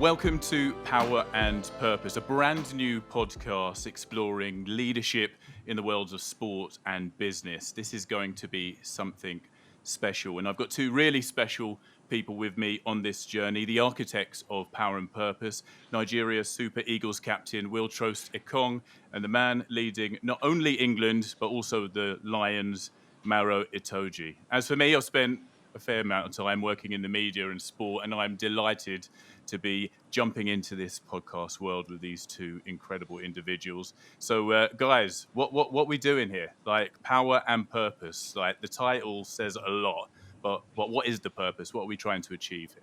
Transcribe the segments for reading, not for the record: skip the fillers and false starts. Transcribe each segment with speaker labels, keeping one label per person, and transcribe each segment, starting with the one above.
Speaker 1: Welcome to Power and Purpose, a brand new podcast exploring leadership in the worlds of sport and business. This is going to be something special, and I've got two really special people with me on this journey, the architects of Power and Purpose, Nigeria's Super Eagles captain Will Troost-Ekong, and the man leading not only England, but also the Lions, Maro Itoje. As for me, I've spent a fair amount of time working in the media and sport, and I'm delighted to be jumping into this podcast world with these two incredible individuals. So, guys, what we doing here? Like power and purpose. Like the title says a lot, but what is the purpose? What are we trying to achieve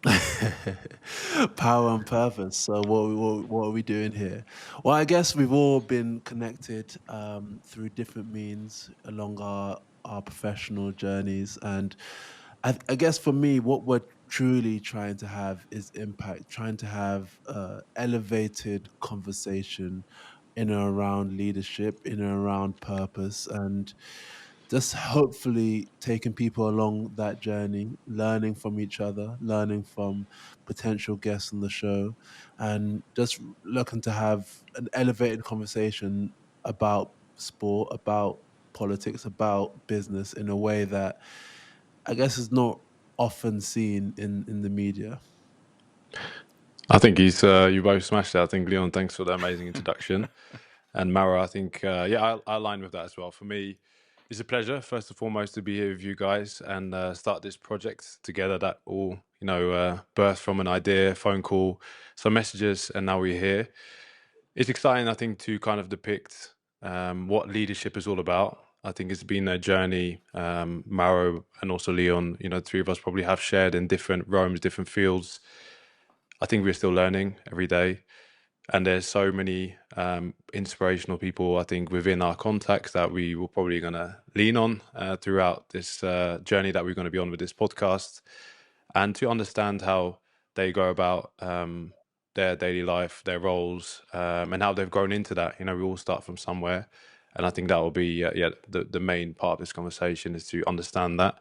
Speaker 1: here?
Speaker 2: Power and purpose. So what are we doing here? Well, I guess we've all been connected through different means along our professional journeys, and I guess for me, what we're truly trying to have is impact. Trying to have elevated conversation in and around leadership, in and around purpose, and just hopefully taking people along that journey, learning from each other, learning from potential guests on the show, and just looking to have an elevated conversation about sport, about politics, about business in a way that I guess is not often seen in the media.
Speaker 3: I think you both smashed it. I think, Leon, thanks for the amazing introduction. And Mara, I think, I align with that as well. For me, it's a pleasure, first and foremost, to be here with you guys and start this project together that all, birthed from an idea, phone call, some messages, and now we're here. It's exciting, I think, to kind of depict what leadership is all about. I think it's been a journey, Maro and also Leon, three of us probably have shared in different realms, different fields. I think we're still learning every day. And there's so many inspirational people, I think, within our contacts that we were probably going to lean on throughout this journey that we're going to be on with this podcast. And to understand how they go about their daily life, their roles, and how they've grown into that. We all start from somewhere. And I think that will be the main part of this conversation is to understand that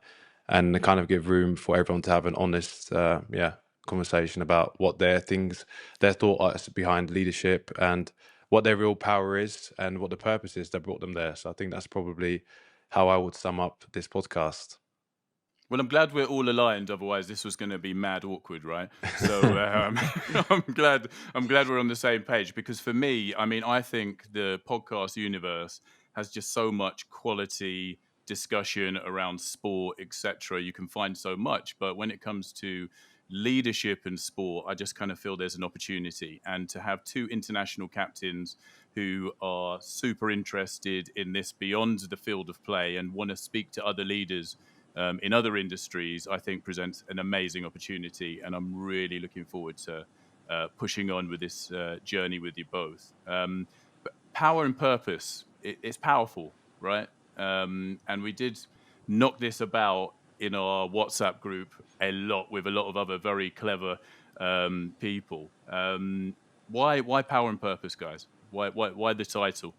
Speaker 3: and kind of give room for everyone to have an honest conversation about what their thought are behind leadership and what their real power is and what the purpose is that brought them there. So I think that's probably how I would sum up this podcast.
Speaker 1: Well, I'm glad we're all aligned. Otherwise, this was going to be mad awkward, right? So I'm glad we're on the same page because for me, I mean, I think the podcast universe has just so much quality discussion around sport, etc. You can find so much, but when it comes to leadership and sport, I just kind of feel there's an opportunity. And to have two international captains who are super interested in this beyond the field of play and want to speak to other leaders in other industries, I think presents an amazing opportunity. And I'm really looking forward to pushing on with this journey with you both. But power and purpose, it's powerful, right? And we did knock this about in our WhatsApp group a lot with a lot of other very clever people. Why power and purpose, guys? Why the title?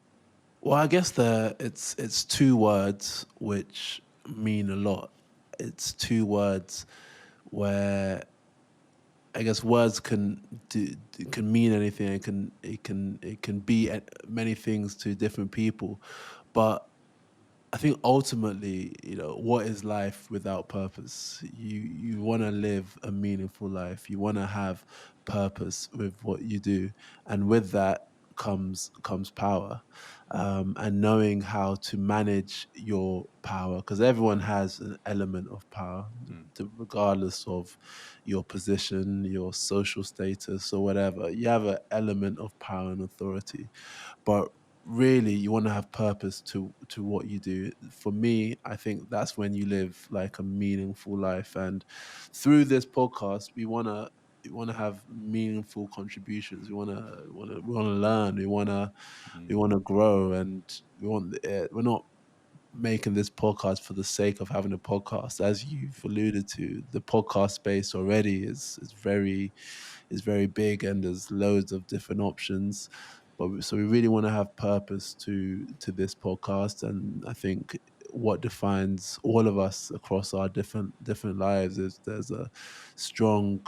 Speaker 2: Well, I guess it's two words which mean a lot. It's two words where I guess words can mean anything. It can be many things to different people, but I think ultimately, what is life without purpose? You want to live a meaningful life. You want to have purpose with what you do, and with that comes power, and knowing how to manage your power, because everyone has an element of power, regardless of your position, your social status, or whatever. You have an element of power and authority, but really you want to have purpose to what you do. For me, I think that's when you live like a meaningful life, and through this podcast we want to have meaningful contributions. We want to learn, we want to grow, and we're not making this podcast for the sake of having a podcast. As you've alluded to, the podcast space already is very big, and there's loads of different options. But so we really want to have purpose to this podcast, and I think what defines all of us across our different lives is there's a strong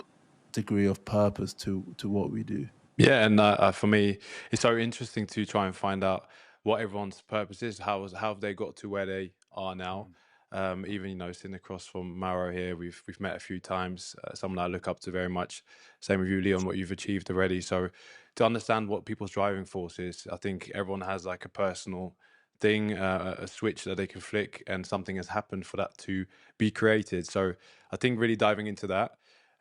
Speaker 2: degree of purpose to what we do.
Speaker 3: Yeah, and for me, it's so interesting to try and find out what everyone's purpose is. How have they got to where they are now? Even sitting across from Maro here, we've met a few times. Someone I look up to very much. Same with you, Leon, what you've achieved already. So to understand what people's driving force is, I think everyone has like a personal thing, a switch that they can flick, and something has happened for that to be created. So I think really diving into that.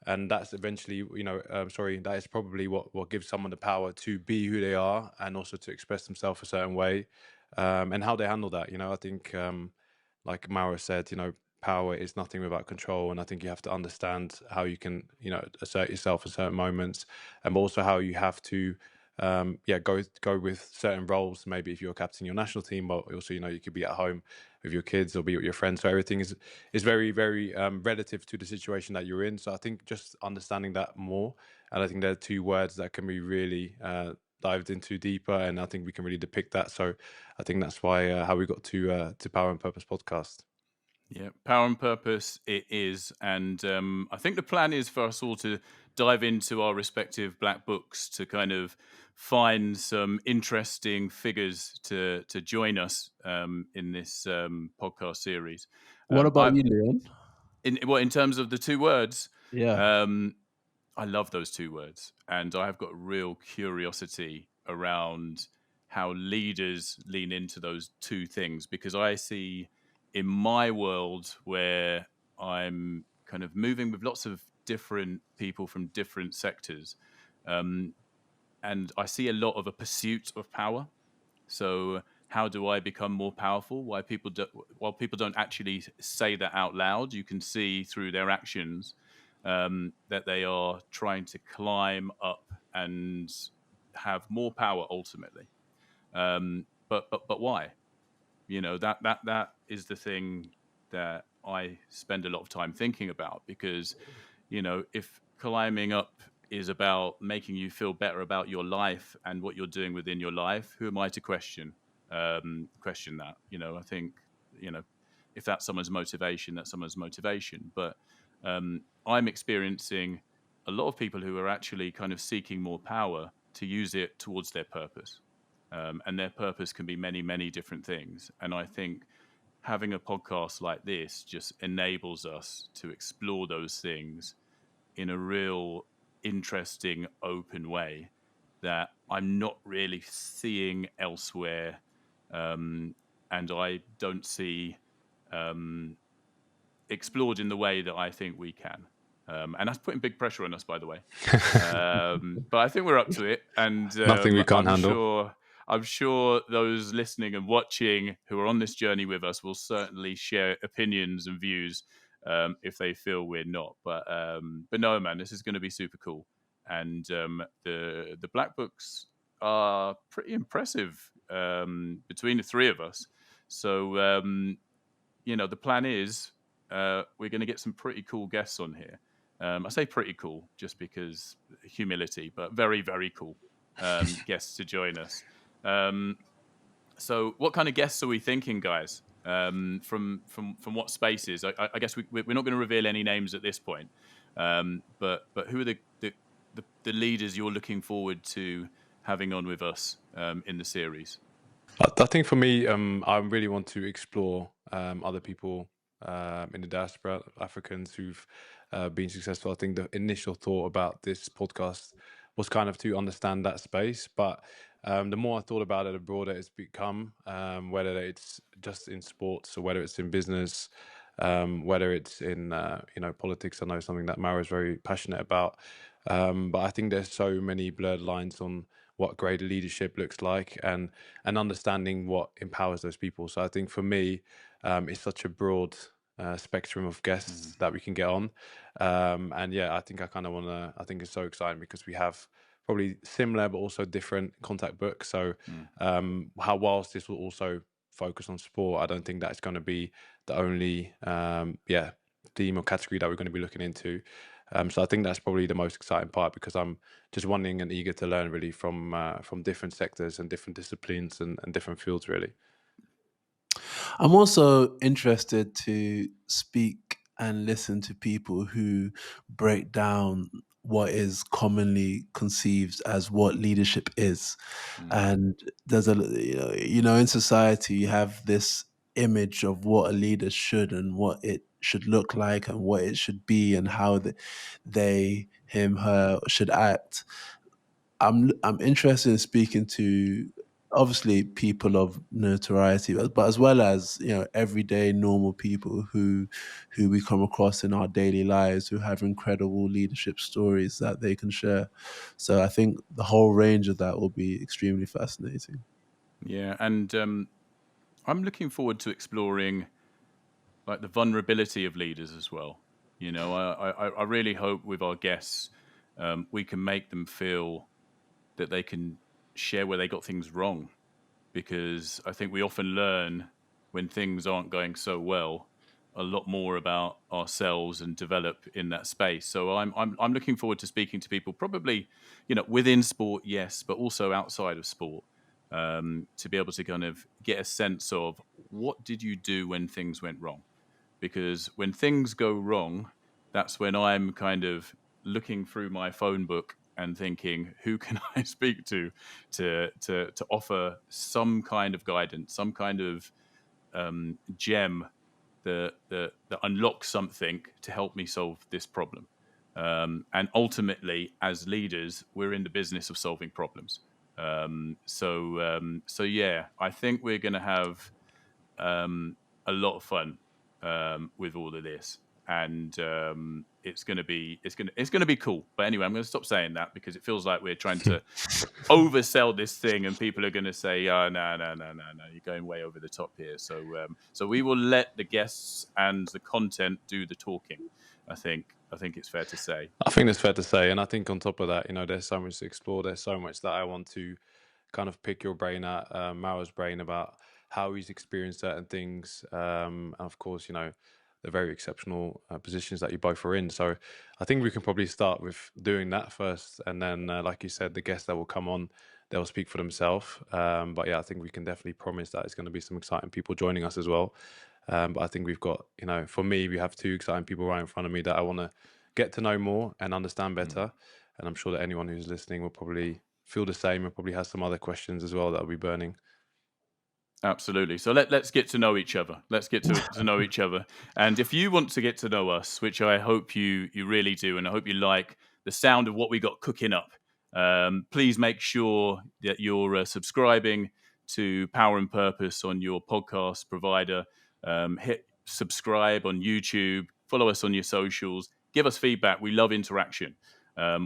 Speaker 3: And that's eventually, that is probably what gives someone the power to be who they are and also to express themselves a certain way, and how they handle that. I think, like Mara said, power is nothing without control, and I think you have to understand how you can, assert yourself at certain moments, and also how you have to, go with certain roles. Maybe if you're captain your national team, but also, you could be at home with your kids or be with your friends. So everything is very, very relative to the situation that you're in. So I think just understanding that more, and I think there are two words that can be really dived into deeper, and I think we can really depict that. So I think that's why how we got to Power and Purpose podcast.
Speaker 1: Yeah, power and purpose it is. And I think the plan is for us all to dive into our respective black books to kind of find some interesting figures to join us in this podcast series.
Speaker 2: What about you, Leon?
Speaker 1: In terms of the two words,
Speaker 2: Yeah.
Speaker 1: I love those two words. And I have got real curiosity around how leaders lean into those two things, because I see in my world where I'm kind of moving with lots of different people from different sectors, and I see a lot of a pursuit of power. So how do I become more powerful? While people don't actually say that out loud, you can see through their actions that they are trying to climb up and have more power ultimately. But why? That is the thing that I spend a lot of time thinking about, because if climbing up is about making you feel better about your life and what you're doing within your life, who am I to question that? I think if that's someone's motivation, that's someone's motivation. But I'm experiencing a lot of people who are actually kind of seeking more power to use it towards their purpose. And their purpose can be many, many different things. And I think having a podcast like this just enables us to explore those things in a real interesting, open way that I'm not really seeing elsewhere. And I don't see explored in the way that I think we can. And that's putting big pressure on us, by the way. But I think we're up to it. And
Speaker 3: Nothing we can't handle.
Speaker 1: I'm sure those listening and watching who are on this journey with us will certainly share opinions and views if they feel we're not. But no, man, this is going to be super cool. And the black books are pretty impressive between the three of us. So the plan is we're going to get some pretty cool guests on here. I say pretty cool just because humility, but very, very cool guests to join us. So what kind of guests are we thinking, guys? From what spaces? I guess we're not going to reveal any names at this point. But who are the leaders you're looking forward to having on with us in the series?
Speaker 3: I think for me, I really want to explore other people in the diaspora, Africans who've been successful. I think the initial thought about this podcast was kind of to understand that space, but the more I thought about it, the broader it's become, whether it's just in sports or whether it's in business, whether it's in politics. I know something that Mara is very passionate about, but I think there's so many blurred lines on what great leadership looks like and understanding what empowers those people. So I think for me, it's such a broad spectrum of guests that we can get on. And yeah, I think I kind of want to, I think it's so exciting because we have probably similar but also different contact books. So whilst this will also focus on sport, I don't think that's going to be the only theme or category that we're going to be looking into. So I think that's probably the most exciting part, because I'm just wanting and eager to learn really from different sectors and different disciplines and different fields really.
Speaker 2: I'm also interested to speak and listen to people who break down what is commonly conceived as what leadership is. And there's in society you have this image of what a leader should and what it should look like and what it should be and how they, him, her should act. I'm interested in speaking to obviously people of notoriety, but as well as everyday normal people who we come across in our daily lives who have incredible leadership stories that they can share. So I think the whole range of that will be extremely fascinating.
Speaker 1: Yeah, and I'm looking forward to exploring like the vulnerability of leaders as well. I really hope with our guests we can make them feel that they can share where they got things wrong, because I think we often learn when things aren't going so well a lot more about ourselves and develop in that space. So I'm looking forward to speaking to people, probably within sport, yes, but also outside of sport, to be able to kind of get a sense of what did you do when things went wrong. Because when things go wrong, that's when I'm kind of looking through my phone book and thinking, who can I speak to offer some kind of guidance, some kind of gem that unlocks something to help me solve this problem. And ultimately, as leaders, we're in the business of solving problems. So yeah, I think we're going to have a lot of fun with all of this, and it's going to be cool. But anyway, I'm going to stop saying that because it feels like we're trying to oversell this thing, and people are going to say, "Oh, no, you're going way over the top here." So we will let the guests and the content do the talking. I think it's fair to say.
Speaker 3: I think it's fair to say, and I think on top of that, there's so much to explore. There's so much that I want to kind of pick your brain at, Maro's brain, about how he's experienced certain things, and of course, the very exceptional positions that you both are in. So I think we can probably start with doing that first, and then, like you said, the guests that will come on, they'll speak for themselves. But yeah, I think we can definitely promise that it's going to be some exciting people joining us as well. But I think we've got, for me, we have two exciting people right in front of me that I want to get to know more and understand better. And I'm sure that anyone who's listening will probably feel the same and probably has some other questions as well that will be burning.
Speaker 1: Absolutely. So let's get to know each other. Let's get to know each other. And if you want to get to know us, which I hope you really do, and I hope you like the sound of what we got cooking up, please make sure that you're subscribing to Power and Purpose on your podcast provider. Hit subscribe on YouTube. Follow us on your socials. Give us feedback. We love interaction.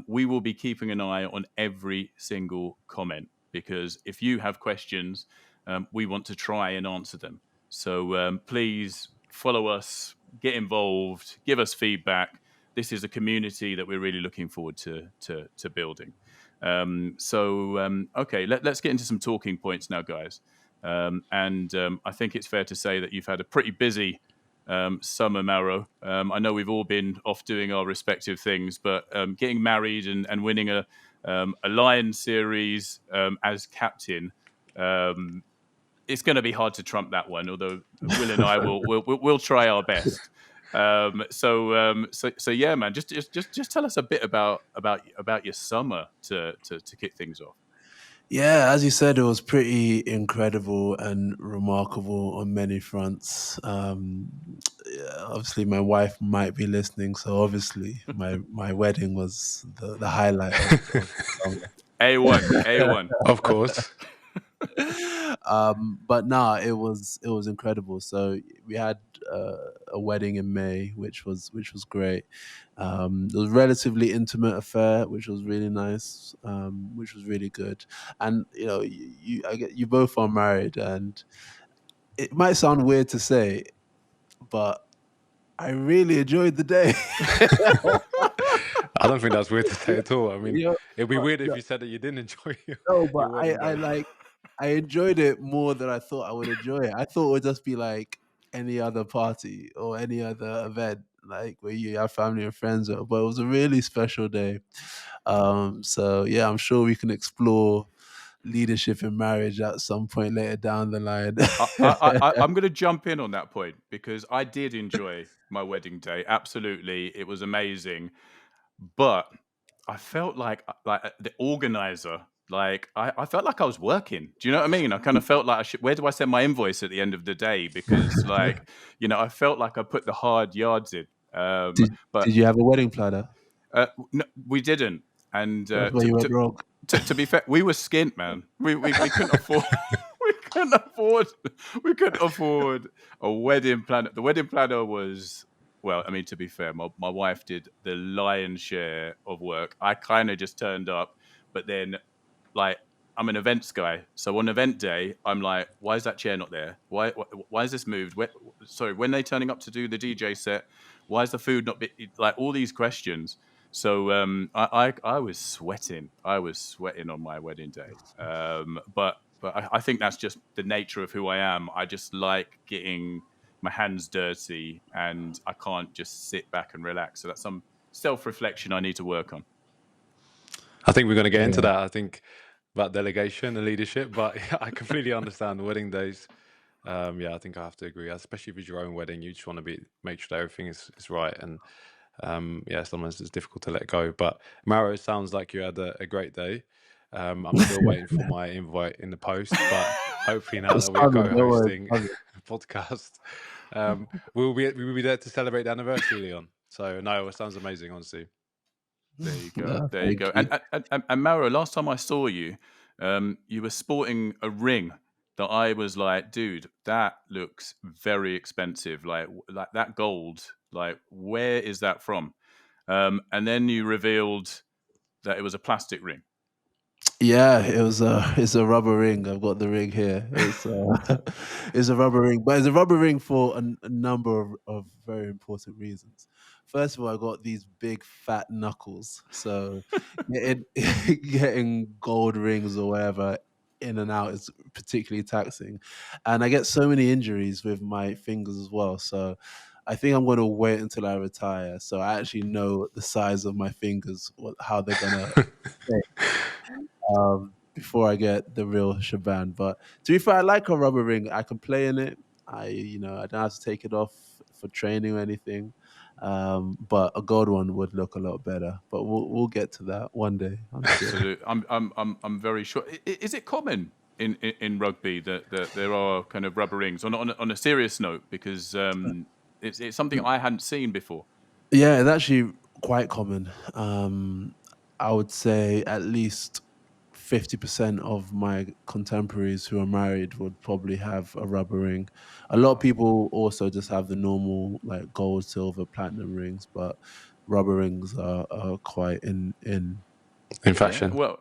Speaker 1: We will be keeping an eye on every single comment, because if you have questions, we want to try and answer them. So please follow us, get involved, give us feedback. This is a community that we're really looking forward to building. Okay, let's get into some talking points now, guys. I think it's fair to say that you've had a pretty busy summer, Maro. I know we've all been off doing our respective things, but getting married and winning a Lion series as captain, it's going to be hard to trump that one. Although Will and I we'll try our best. So yeah, man. Just tell us a bit about your summer to kick things off.
Speaker 2: Yeah, as you said, it was pretty incredible and remarkable on many fronts. Obviously, my wife might be listening, so obviously, my wedding was the highlight of the summer.
Speaker 1: A1.
Speaker 3: Of course.
Speaker 2: But nah, it was incredible. So we had a wedding in May, which was great. It was a relatively intimate affair, which was really nice, which was really good. And you both are married, and it might sound weird to say, but I really enjoyed the day.
Speaker 3: I don't think that's weird to say at all. I mean, it'd be weird if
Speaker 2: no,
Speaker 3: you said that you didn't enjoy your
Speaker 2: but
Speaker 3: wedding day.
Speaker 2: I enjoyed it more than I thought I would enjoy it. I thought it would just be like any other party or any other event, like where you have family and friends, but it was a really special day. So yeah, I'm sure we can explore leadership in marriage at some point later down the line.
Speaker 1: I'm going to jump in on that point, because I did enjoy my wedding day. Absolutely, it was amazing. But I felt like the organizer. Like I felt like I was working. Do you know what I mean? I kind of felt like where do I send my invoice at the end of the day? Because like, I felt like I put the hard yards in. But
Speaker 2: Did you have a wedding planner?
Speaker 1: no, we didn't. And
Speaker 2: That's where you went wrong.
Speaker 1: to be fair, we were skint, man. We couldn't afford. We couldn't afford. We couldn't afford a wedding planner. The wedding planner was. Well, I mean, to be fair, my wife did the lion's share of work. I kind of just turned up, but then, like, I'm an events guy. So on event day, I'm like, why is that chair not there? Why is this moved? Sorry, when they turning up to do the DJ set, why is the food not like all these questions? So I was sweating. I was sweating on my wedding day. But I think that's just the nature of who I am. I just like getting my hands dirty, and I can't just sit back and relax. So that's some self-reflection I need to work on.
Speaker 3: I think we're going to get into that. I think about delegation and leadership, but I completely understand wedding days. I think I have to agree, especially if it's your own wedding. You just want to make sure that everything is right, and sometimes it's difficult to let go. But Maro, it sounds like you had a great day. I'm still waiting for my invite in the post, but hopefully now that we're co-hosting a podcast, we'll be there to celebrate the anniversary, Leon. So no, it sounds amazing, honestly.
Speaker 1: There you go. There you go. And Maro, last time I saw you, you were sporting a ring that I was like, dude, that looks very expensive. Like that gold. Like, where is that from? And then you revealed that it was a plastic ring.
Speaker 2: Yeah, it's a rubber ring. I've got the ring here. It's a rubber ring, but it's a rubber ring for a number of very important reasons. First of all, I got these big fat knuckles, so getting gold rings or whatever in and out is particularly taxing, and I get so many injuries with my fingers as well. So I think I'm going to wait until I retire, so I actually know the size of my fingers, how they're gonna. Before I get the real shebang. But to be fair, I like a rubber ring. I can play in it. I don't have to take it off for training or anything. But a gold one would look a lot better. But we'll get to that one day.
Speaker 1: Absolutely, I'm very sure. Is it common in rugby that there are kind of rubber rings on a serious note? Because it's something I hadn't seen before.
Speaker 2: Yeah, it's actually quite common. I would say at least 50% of my contemporaries who are married would probably have a rubber ring. A lot of people also just have the normal like gold, silver, platinum rings, but rubber rings are quite in
Speaker 3: fashion.
Speaker 1: Yeah, well,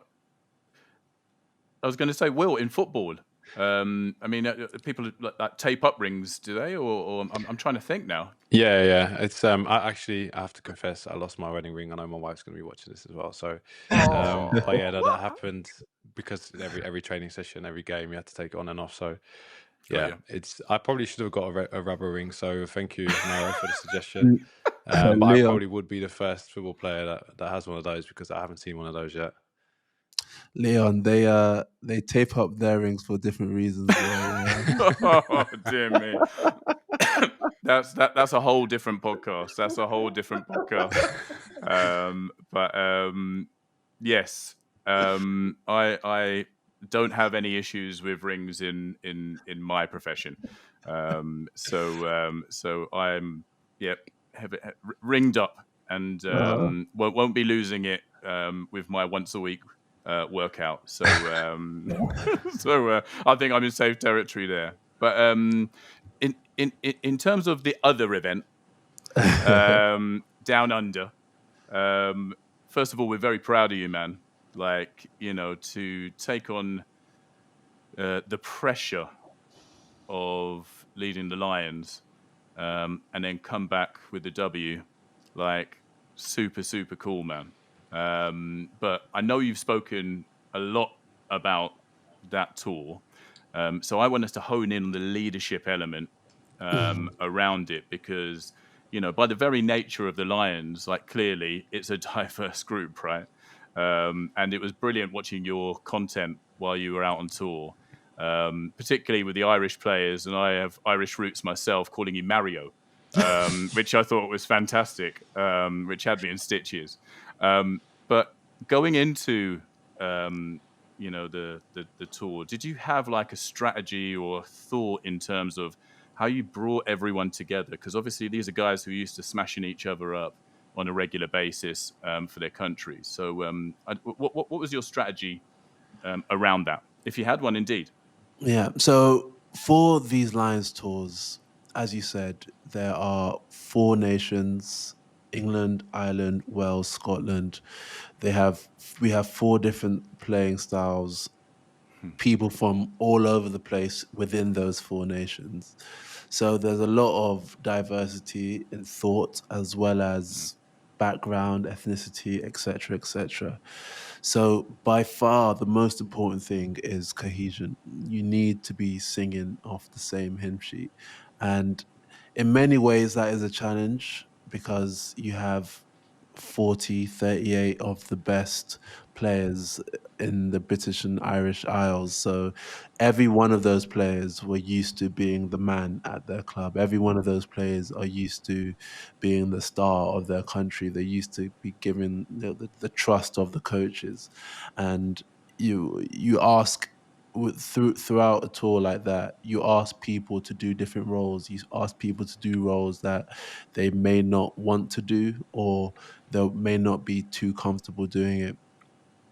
Speaker 1: I was going to say, Will, in football, I mean, people like tape up rings, do they? Or I'm trying to think now.
Speaker 3: Yeah. It's I have to confess, I lost my wedding ring. I know my wife's going to be watching this as well. So, but yeah, that happened because every training session, every game, you had to take it on and off. So, yeah, I probably should have got a rubber ring. So, thank you, Maro, for the suggestion. But
Speaker 2: Leon,
Speaker 3: I probably would be the first football player that has one of those because I haven't seen one of those yet.
Speaker 2: Leon, they tape up their rings for different reasons.
Speaker 1: Oh dear me. That's a whole different podcast. That's a whole different podcast. Yes, I don't have any issues with rings in my profession. So I'm have it ringed up and won't be losing it with my once a week workout. So I think I'm in safe territory there. But in terms of the other event, Down Under, first of all, we're very proud of you, man. Like, to take on the pressure of leading the Lions and then come back with the W, like super, super cool, man. But I know you've spoken a lot about that tour. So I want us to hone in on the leadership element around it because, by the very nature of the Lions, like clearly it's a diverse group, right? And it was brilliant watching your content while you were out on tour, particularly with the Irish players. And I have Irish roots myself, calling you Mario, which I thought was fantastic, which had me in stitches. But going into the tour, did you have like a strategy or a thought in terms of how you brought everyone together? Because obviously these are guys who are used to smashing each other up on a regular basis for their countries. So what was your strategy around that, if you had one indeed?
Speaker 2: Yeah. So for these Lions tours, as you said, there are four nations: England, Ireland, Wales, Scotland. They have we have four different playing styles, people from all over the place within those four nations. So there's a lot of diversity in thought as well as background, ethnicity, etc., etc. So by far the most important thing is cohesion. You need to be singing off the same hymn sheet. And in many ways that is a challenge because you have 40, 38 of the best players in the British and Irish Isles. So every one of those players were used to being the man at their club. Every one of those players are used to being the star of their country. They're used to be given the trust of the coaches. And you ask throughout a tour like that, you ask people to do different roles. You ask people to do roles that they may not want to do, or they may not be too comfortable doing it.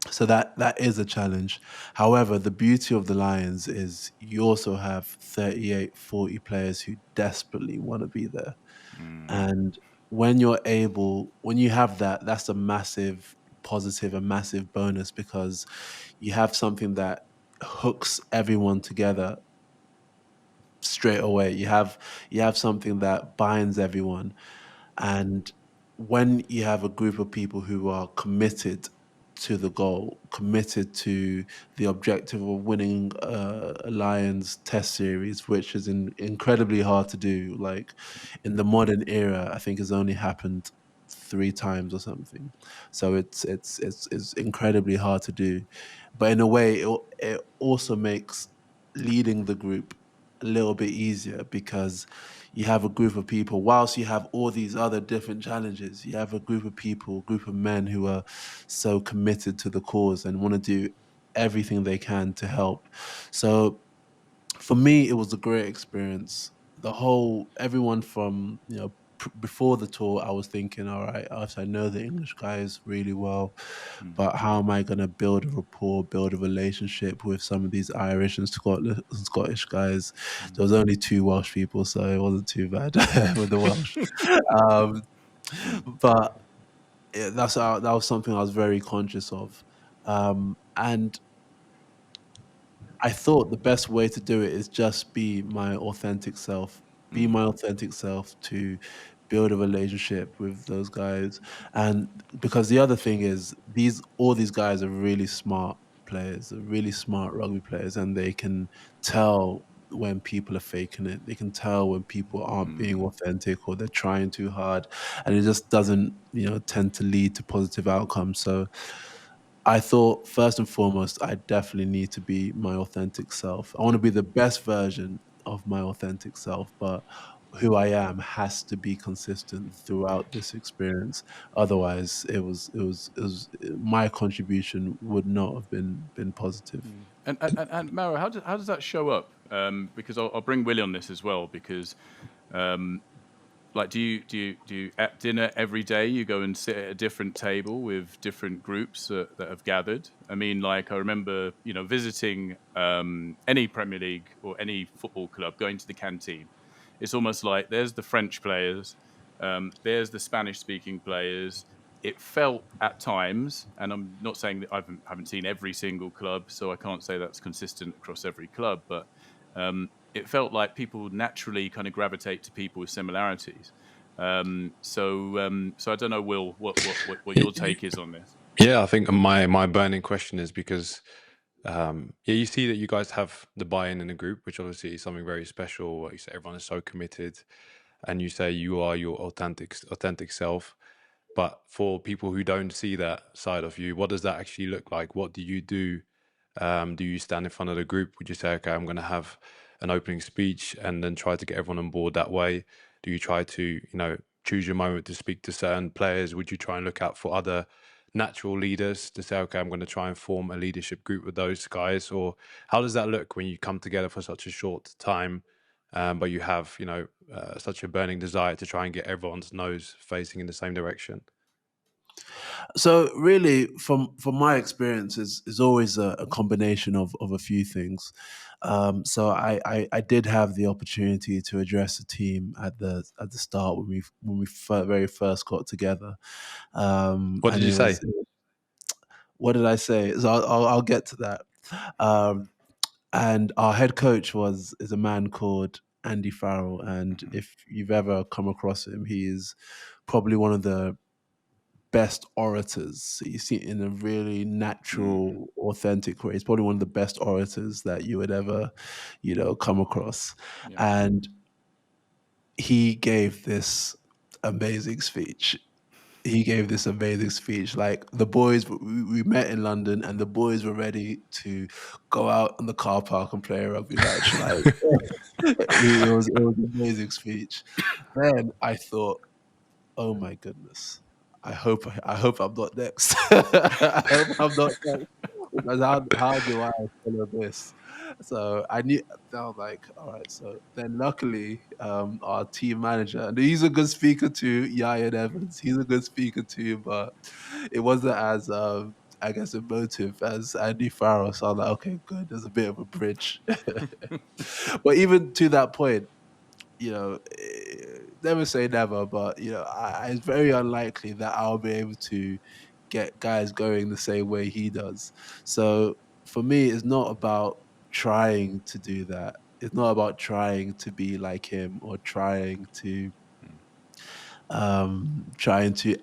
Speaker 2: So that is a challenge. However, the beauty of the Lions is you also have 38, 40 players who desperately want to be there. And when you have that, that's a massive positive, a massive bonus, because you have something that hooks everyone together straight away. You have something that binds everyone. And when you have a group of people who are committed to the goal, committed to the objective of winning a Lions Test series, which is incredibly hard to do. Like in the modern era, I think it's only happened 3 times or something. So it's incredibly hard to do. But in a way, it also makes leading the group a little bit easier, because you have a group of people, whilst you have all these other different challenges, you have a group of people, group of men who are so committed to the cause and want to do everything they can to help. So for me, it was a great experience. Everyone from, before the tour, I was thinking, all right, I know the English guys really well, but how am I going to build a rapport, build a relationship with some of these Irish and Scottish guys? There was only two Welsh people, so it wasn't too bad with the Welsh. Um, but that was something I was very conscious of. And I thought the best way to do it is just be my authentic self. Be my authentic self to build a relationship with those guys. And because the other thing is, all these guys are really smart players, are really smart rugby players, and they can tell when people are faking it. They can tell when people aren't being authentic or they're trying too hard, and it just doesn't, tend to lead to positive outcomes. So I thought first and foremost, I definitely need to be my authentic self. I want to be the best version of my authentic self, but who I am has to be consistent throughout this experience. Otherwise, my contribution would not have been positive.
Speaker 1: And Mara, how does that show up? Because I'll bring Willie on this as well, because like do you at dinner every day you go and sit at a different table with different groups that have gathered? I mean, like I remember visiting any Premier League or any football club, going to the canteen. It's almost like there's the French players, there's the Spanish speaking players. It felt at times, and I'm not saying that I haven't seen every single club, so I can't say that's consistent across every club, but it felt like people naturally kind of gravitate to people with similarities. So I don't know, Will, what your take is on this.
Speaker 3: Yeah, I think my burning question is because yeah, you see that you guys have the buy-in in the group, which obviously is something very special. Like you say, everyone is so committed, and you say you are your authentic self. But for people who don't see that side of you, what does that actually look like? What do you do? Do you stand in front of the group? Would you say, okay, I'm going to have an opening speech and then try to get everyone on board that way? Do you try to, choose your moment to speak to certain players? Would you try and look out for other natural leaders to say, okay, I'm going to try and form a leadership group with those guys? Or how does that look when you come together for such a short time, but you have, such a burning desire to try and get everyone's nose facing in the same direction?
Speaker 2: So really, from my experience, is always a combination of a few things. So I did have the opportunity to address the team at the start when we very first got together,
Speaker 3: What did
Speaker 2: and
Speaker 3: you
Speaker 2: it
Speaker 3: say?
Speaker 2: was, what did I say? So I'll get to that. Um, and our head coach is a man called Andy Farrell, and if you've ever come across him, he is probably one of the best orators. You see, in a really
Speaker 1: Mm.
Speaker 2: natural, authentic way. He's probably one of the best orators that you would ever, come across.
Speaker 1: Yeah.
Speaker 2: And he gave this amazing speech. He gave this amazing speech. Like the boys, we met in London, and the boys were ready to go out in the car park and play a rugby match. Like it was an amazing speech. Then I thought, oh my goodness. I hope I'm not next. I hope I'm not next. Because how do I follow this? So I was like, all right. So then luckily, our team manager, and he's a good speaker too, Ian Evans, he's a good speaker too, but it wasn't as I guess emotive as Andy Farrell. So I was like, okay, good. There's a bit of a bridge. But even to that point, never say never, but it's very unlikely that I'll be able to get guys going the same way he does. So for me, it's not about trying to do that. It's not about trying to be like him or trying to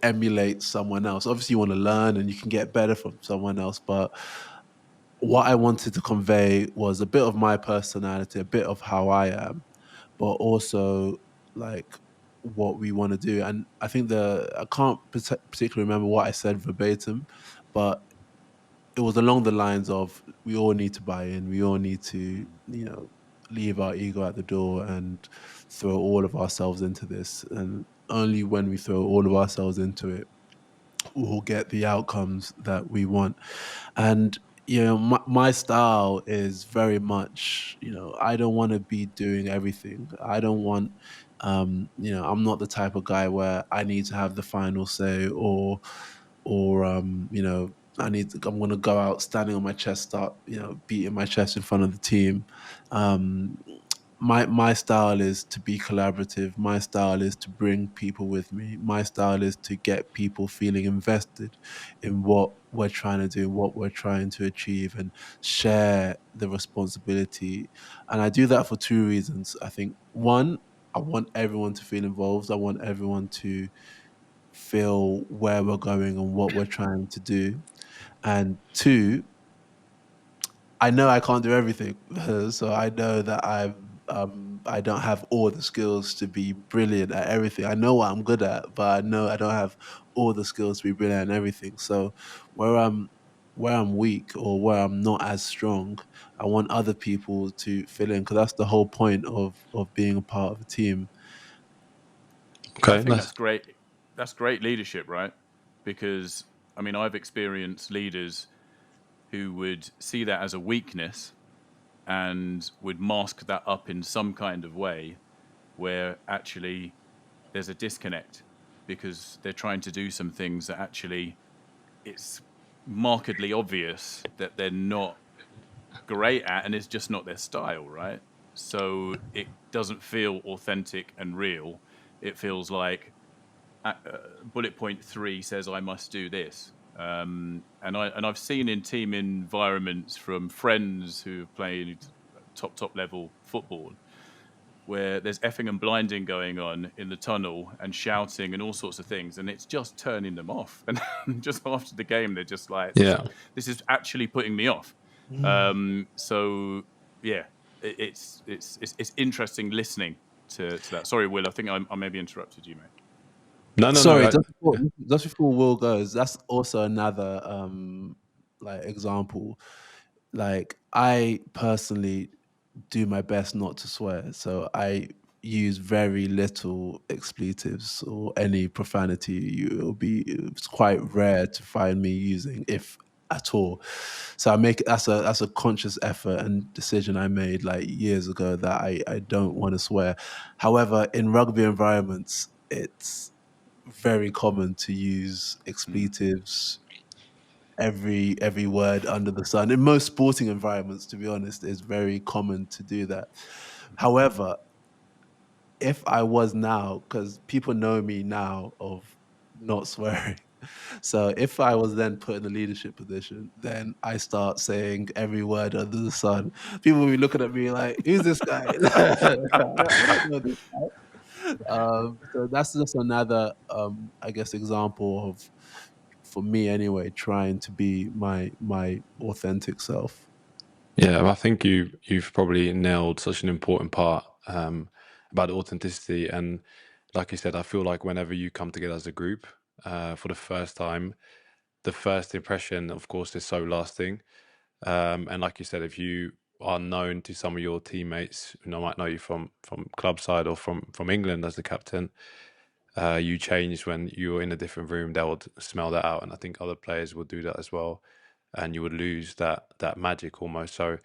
Speaker 2: emulate someone else. Obviously, you want to learn and you can get better from someone else, but what I wanted to convey was a bit of my personality, a bit of how I am, but also like what we want to do. And I think I can't particularly remember what I said verbatim, but it was along the lines of we all need to buy in, we all need to, leave our ego at the door and throw all of ourselves into this. And only when we throw all of ourselves into it, we'll get the outcomes that we want. And my style is very much, I don't want to be doing everything. I don't want, I'm not the type of guy where I need to have the final say, or I'm going to go out standing on my chest, start, beating my chest in front of the team. Um, my style is to be collaborative. My style is to bring people with me. My style is to get people feeling invested in what we're trying to do, what we're trying to achieve, and share the responsibility. And I do that for two reasons. I think one, I want everyone to feel involved. I want everyone to feel where we're going and what we're trying to do. And two, I know I can't do everything, so I know that I don't have all the skills to be brilliant at everything. I know what I'm good at, but I know I don't have all the skills to be brilliant at everything. So where I'm where I'm weak or where I'm not as strong, I want other people to fill in because that's the whole point of being a part of a team.
Speaker 1: I
Speaker 3: Okay,
Speaker 1: think
Speaker 3: nice.
Speaker 1: that's great. That's great leadership, right? Because I mean, I've experienced leaders who would see that as a weakness and would mask that up in some kind of way where actually there's a disconnect because they're trying to do some things that actually it's markedly obvious that they're not great at and it's just not their style, right? So it doesn't feel authentic and real. It feels like bullet point 3 says I must do this. And I've seen in team environments from friends who've played top level football where there's effing and blinding going on in the tunnel and shouting and all sorts of things, and it's just turning them off. And just after the game, they're just like,
Speaker 3: Yeah.
Speaker 1: this is actually putting me off."
Speaker 2: Mm.
Speaker 1: So yeah, it's interesting listening to that. Sorry, Will, I think I maybe interrupted you, mate.
Speaker 3: No, no, no.
Speaker 2: Sorry, just before Will goes, that's also another like example. Like I personally do my best not to swear. So use very little expletives or any profanity. It's quite rare to find me using, if at all. So that's a conscious effort and decision I made like years ago, that I don't want to swear. However, in rugby environments, it's very common to use expletives, every word under the sun. In most sporting environments, to be honest, it's very common to do that. However, if I was now, because people know me now of not swearing, so if I was then put in a leadership position, then I start saying every word under the sun. People will be looking at me like, "Who's this guy?" I don't know this guy. So that's just another, I guess, example of, for me anyway, trying to be my authentic self.
Speaker 3: Yeah, I think you've probably nailed such an important part about authenticity. And like you said, I feel like whenever you come together as a group for the first time, the first impression, of course, is so lasting. And like you said, if you are known to some of your teammates, might know you from club side or from England as the captain, you change when you're in a different room. They would smell that out, and I think other players would do that as well, and you would lose that magic almost. So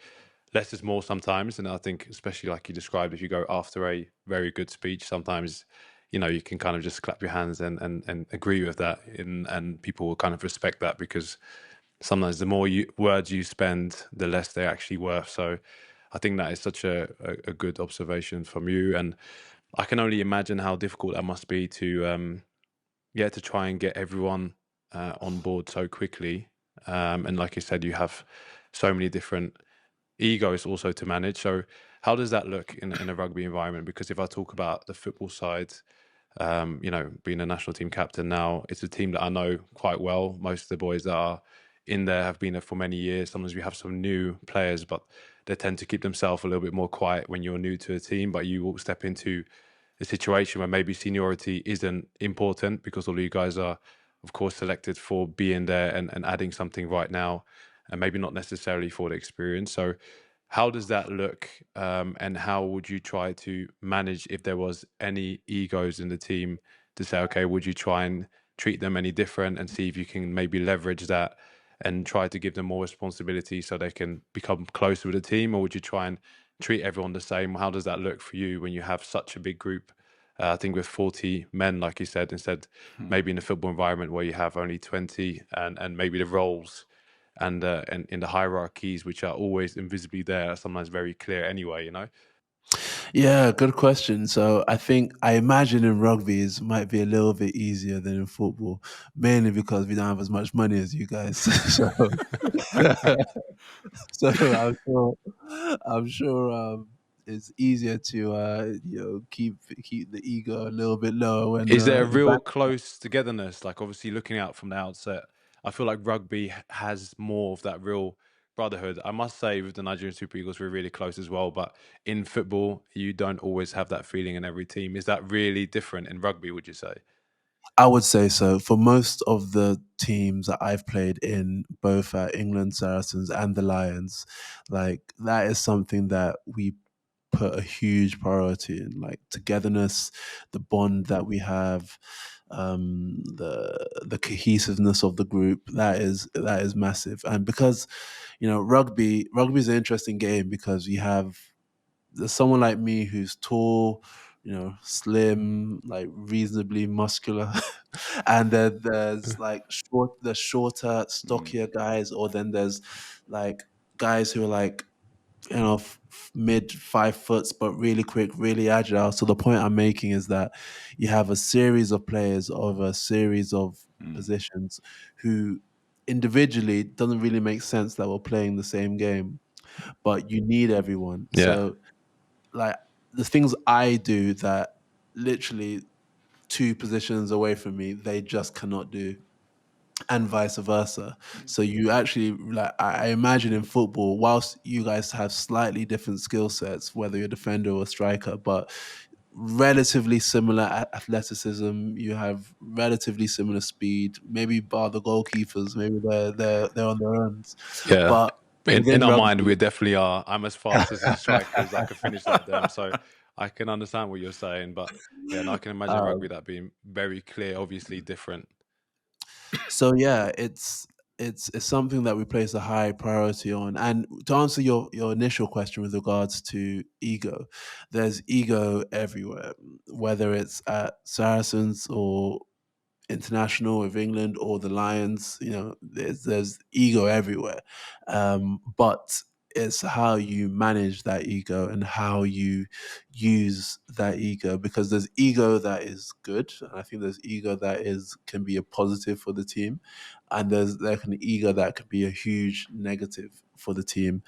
Speaker 3: less is more sometimes, and I think especially like you described, if you go after a very good speech, sometimes you can kind of just clap your hands and agree with that, and people will kind of respect that, because sometimes the more words you spend, the less they're actually worth. So I think that is such a good observation from you, and I can only imagine how difficult that must be to to try and get everyone on board so quickly. And like you said, you have so many different egos also to manage. So how does that look in a rugby environment? Because if I talk about the football side, being a national team captain now, it's a team that I know quite well. Most of the boys that are in there have been there for many years. Sometimes we have some new players, but they tend to keep themselves a little bit more quiet when you're new to a team. But you will step into a situation where maybe seniority isn't important, because all of you guys are, of course, selected for being there and adding something right now, and maybe not necessarily for the experience. So how does that look, and how would you try to manage if there was any egos in the team, to say, okay, would you try and treat them any different and see if you can maybe leverage that and try to give them more responsibility so they can become closer with the team? Or would you try and treat everyone the same? How does that look for you when you have such a big group? I think with 40 men, like you said, instead maybe in a football environment where you have only 20, and maybe the roles and in the hierarchies, which are always invisibly there, are sometimes very clear anyway.
Speaker 2: Yeah, good question. So I imagine in rugby it might be a little bit easier than in football, mainly because we don't have as much money as you guys. So I'm sure it's easier to keep the ego a little bit lower when
Speaker 3: Is there a
Speaker 2: the
Speaker 3: real
Speaker 2: back.
Speaker 3: close togetherness? Like, obviously, looking out from the outset, I feel like rugby has more of that real brotherhood. I must say, with the Nigerian Super Eagles, we're really close as well. But in football, you don't always have that feeling in every team. Is that really different in rugby, would you say?
Speaker 2: I would say so. For most of the teams that I've played in, both at England Saracens and the Lions, like that is something that we put a huge priority in, like togetherness, the bond that we have, the cohesiveness of the group. That is massive. And because rugby is an interesting game, because there's someone like me who's tall, slim, like reasonably muscular, and then there's like the shorter, stockier guys, or then there's like guys who are like mid 5 foot, but really quick, really agile. So the point I'm making is that you have a series of players of a series of positions who individually doesn't really make sense that we're playing the same game, but you need everyone.
Speaker 3: Yeah.
Speaker 2: So like the things I do that literally two positions away from me, they just cannot do, and vice versa. So you actually, like, I imagine in football, whilst you guys have slightly different skill sets, whether you're defender or striker, but relatively similar athleticism, you have relatively similar speed, maybe bar the goalkeepers, maybe they're on their own.
Speaker 3: Yeah.
Speaker 2: But
Speaker 3: In
Speaker 2: within
Speaker 3: our mind,
Speaker 2: rugby,
Speaker 3: we definitely are. I'm as fast as the strikers. I can finish like them. So I can understand what you're saying, but yeah, and I can imagine rugby that being very clear, obviously different.
Speaker 2: So yeah, it's something that we place a high priority on. And to answer your initial question with regards to ego, there's ego everywhere, whether it's at Saracens or international with England or the Lions. You know, there's ego everywhere, but it's how you manage that ego and how you use that ego, because there's ego that is good, and I think there's ego that is can be a positive for the team, and there can ego that can be a huge negative for the team.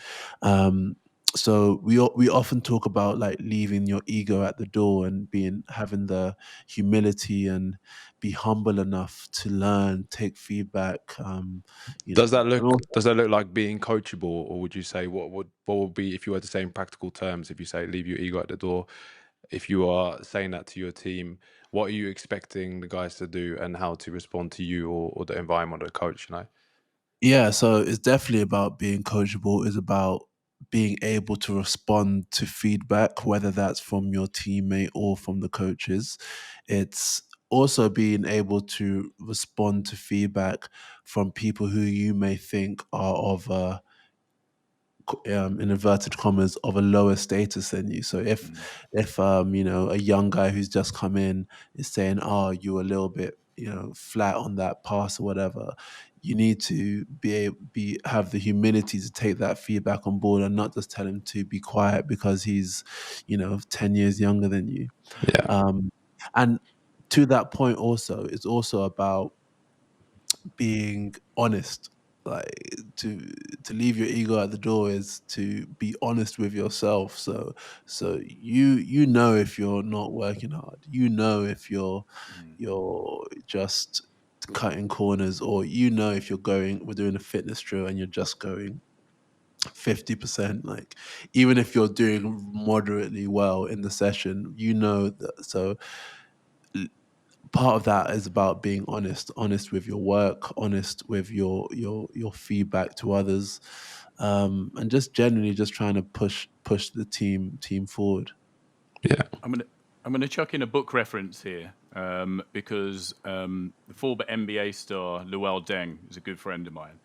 Speaker 2: So we often talk about like leaving your ego at the door and having the humility and be humble enough to learn, take feedback.
Speaker 3: Does that
Speaker 2: And
Speaker 3: look
Speaker 2: also,
Speaker 3: does that look like being coachable, or would you say what would be, if you were to say in practical terms, if you say leave your ego at the door, if you are saying that to your team, what are you expecting the guys to do and how to respond to you or the environment of the coach, you know?
Speaker 2: yeah, so it's definitely about being coachable. It's about being able to respond to feedback, whether that's from your teammate or from the coaches. It's also being able to respond to feedback from people who you may think are of a in inverted commas, of a lower status than you. So if a young guy who's just come in is saying, "Oh, you're a little bit flat on that pass or whatever," you need to have the humility to take that feedback on board and not just tell him to be quiet because he's 10 years younger than you.
Speaker 3: Yeah.
Speaker 2: And to that point, also, it's also about being honest. Like to leave your ego at the door is to be honest with yourself. So you know if you're not working hard, if you're just cutting corners, or if we're doing a fitness drill and you're just going 50%. Like, even if you're doing moderately well in the session, that. So part of that is about being honest with your work, honest with your feedback to others, and just generally just trying to push the team forward.
Speaker 3: Yeah.
Speaker 1: I'm gonna chuck in a book reference here, because the former NBA star Luol Deng is a good friend of mine,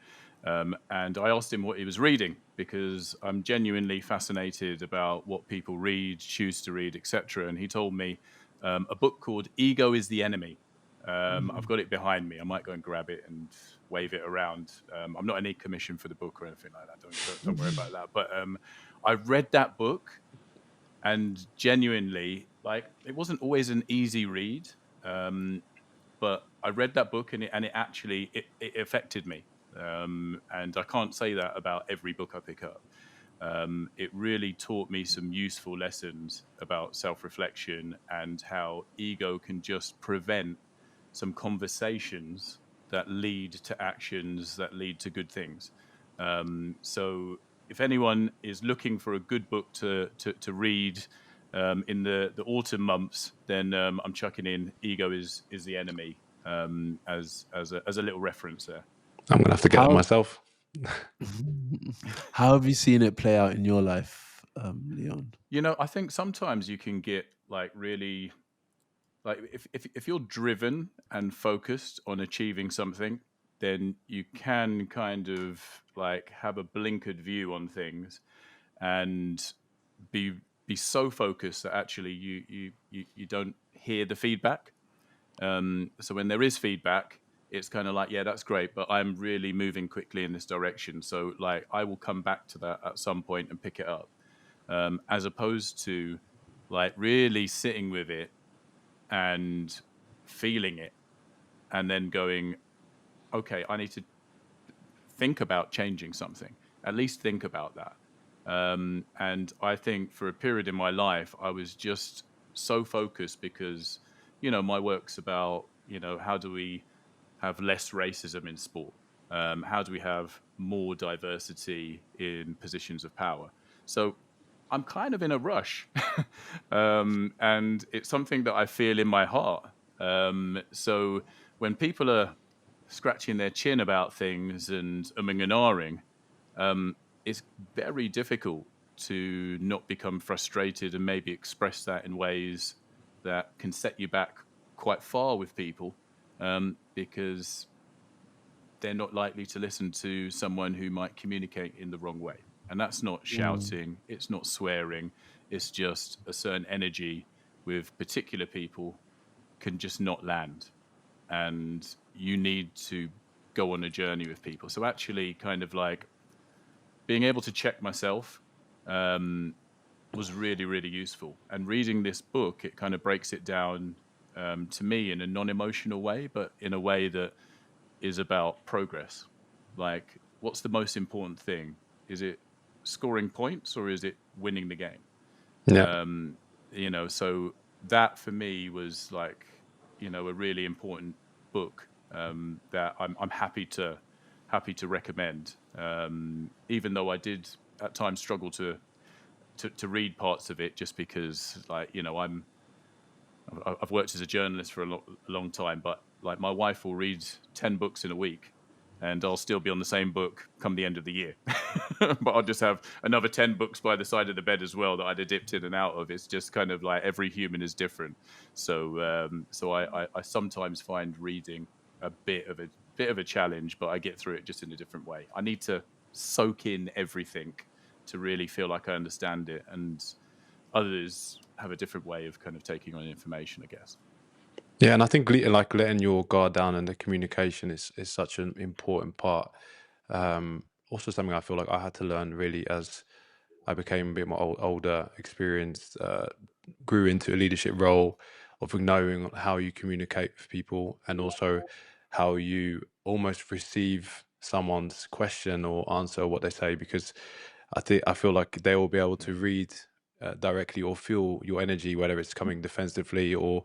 Speaker 1: and I asked him what he was reading because I'm genuinely fascinated about what people read, choose to read, etc. And he told me a book called "Ego is the Enemy." I've got it behind me. I might go and grab it and wave it around. I'm not any commission for the book or anything like that. Don't worry about that. But I read that book, and genuinely, like, it wasn't always an easy read, but I read that book, and it actually it affected me, and I can't say that about every book I pick up. It really taught me some useful lessons about self-reflection and how ego can just prevent some conversations that lead to actions that lead to good things. So if anyone is looking for a good book to read in the autumn months, then I'm chucking in "Ego is the Enemy" as a little reference there.
Speaker 3: I'm gonna have to get that
Speaker 2: How
Speaker 3: myself.
Speaker 2: how have you seen it play out in your life, Leon?
Speaker 1: I think sometimes you can get like really, like, if you're driven and focused on achieving something, then you can kind of like have a blinkered view on things and be so focused that actually you don't hear the feedback. So when there is feedback, it's kind of like, yeah, that's great, but I'm really moving quickly in this direction. So like I will come back to that at some point and pick it up, as opposed to like really sitting with it and feeling it and then going, okay, I need to think about changing something, at least think about that. And I think for a period in my life, I was just so focused because, my work's about, how do we have less racism in sport? How do we have more diversity in positions of power? So I'm kind of in a rush, and it's something that I feel in my heart. So when people are scratching their chin about things and umming and ahhing, it's very difficult to not become frustrated and maybe express that in ways that can set you back quite far with people, because they're not likely to listen to someone who might communicate in the wrong way. And that's not shouting, it's not swearing, it's just a certain energy with particular people can just not land. And you need to go on a journey with people. So actually kind of like being able to check myself was really, really useful. And reading this book, it kind of breaks it down to me in a non-emotional way, but in a way that is about progress. Like, what's the most important thing? Is it scoring points or is it winning the game?
Speaker 3: Yeah.
Speaker 1: So that for me was like, a really important book that I'm happy to recommend. Even though I did at times struggle to read parts of it, just because, like, I've worked as a journalist for a long time, but like my wife will read 10 books in a week and I'll still be on the same book come the end of the year. But I'll just have another 10 books by the side of the bed as well that I'd have dipped in and out of. It's just kind of like every human is different. So I sometimes find reading a bit of a challenge, but I get through it just in a different way. I need to soak in everything to really feel like I understand it, and others have a different way of kind of taking on information, I guess.
Speaker 3: Yeah, and I think like letting your guard down and the communication is such an important part. Also, something I feel like I had to learn really as I became a bit more older, experienced, grew into a leadership role of knowing how you communicate with people, and also how you almost receive someone's question or answer what they say, because I feel like they will be able to read directly or feel your energy, whether it's coming defensively or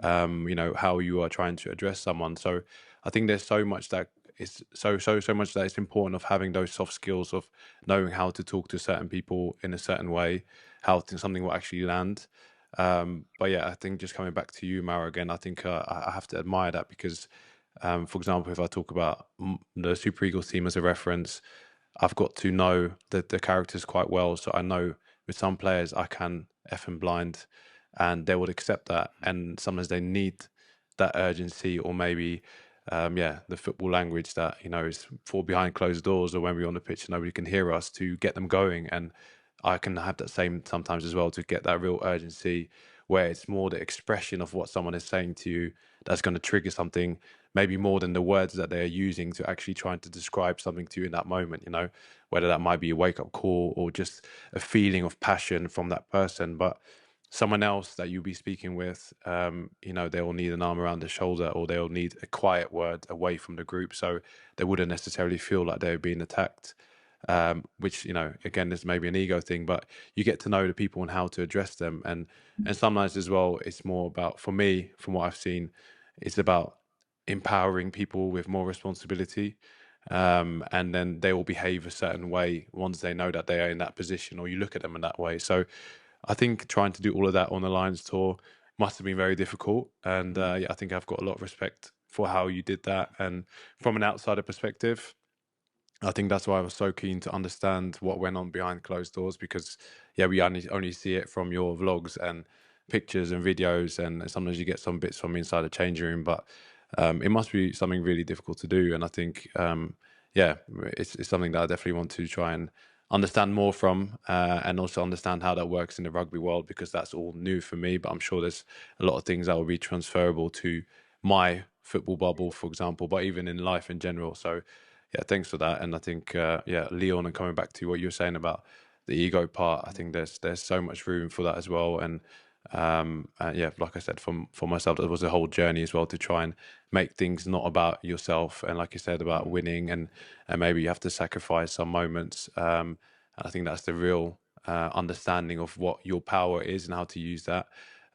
Speaker 3: how you are trying to address someone. So I think there's so much that is so much that it's important of having those soft skills of knowing how to talk to certain people in a certain way, how something will actually land. But yeah, I think just coming back to you, Mara, again, I think I have to admire that, because for example, if I talk about the Super Eagles team as a reference, I've got to know the characters quite well. So I know with some players I can F and blind, and they would accept that. And sometimes they need that urgency, or maybe, the football language that, is for behind closed doors, or when we're on the pitch and nobody can hear us, to get them going. And I can have that same sometimes as well, to get that real urgency, where it's more the expression of what someone is saying to you that's going to trigger something, maybe more than the words that they're using to actually trying to describe something to you in that moment, whether that might be a wake-up call or just a feeling of passion from that person. But someone else that you'll be speaking with, they will need an arm around the shoulder, or they'll need a quiet word away from the group, so they wouldn't necessarily feel like they're being attacked. Which, again, is maybe an ego thing, but you get to know the people and how to address them. And sometimes as well, it's more about, for me, from what I've seen, it's about empowering people with more responsibility. And then they will behave a certain way once they know that they are in that position, or you look at them in that way. So I think trying to do all of that on the Lions tour must have been very difficult. And I think I've got a lot of respect for how you did that. And from an outsider perspective, I think that's why I was so keen to understand what went on behind closed doors, because we only see it from your vlogs and pictures and videos, and sometimes you get some bits from inside the changing room. But it must be something really difficult to do, and I think it's something that I definitely want to try and understand more from, and also understand how that works in the rugby world, because that's all new for me. But I'm sure there's a lot of things that will be transferable to my football bubble, for example, but even in life in general. So yeah, thanks for that. And I think, Leon, and coming back to what you were saying about the ego part, I think there's so much room for that as well. And like I said, for myself, it was a whole journey as well, to try and make things not about yourself, and like you said, about winning, and maybe you have to sacrifice some moments. And I think that's the real understanding of what your power is and how to use that.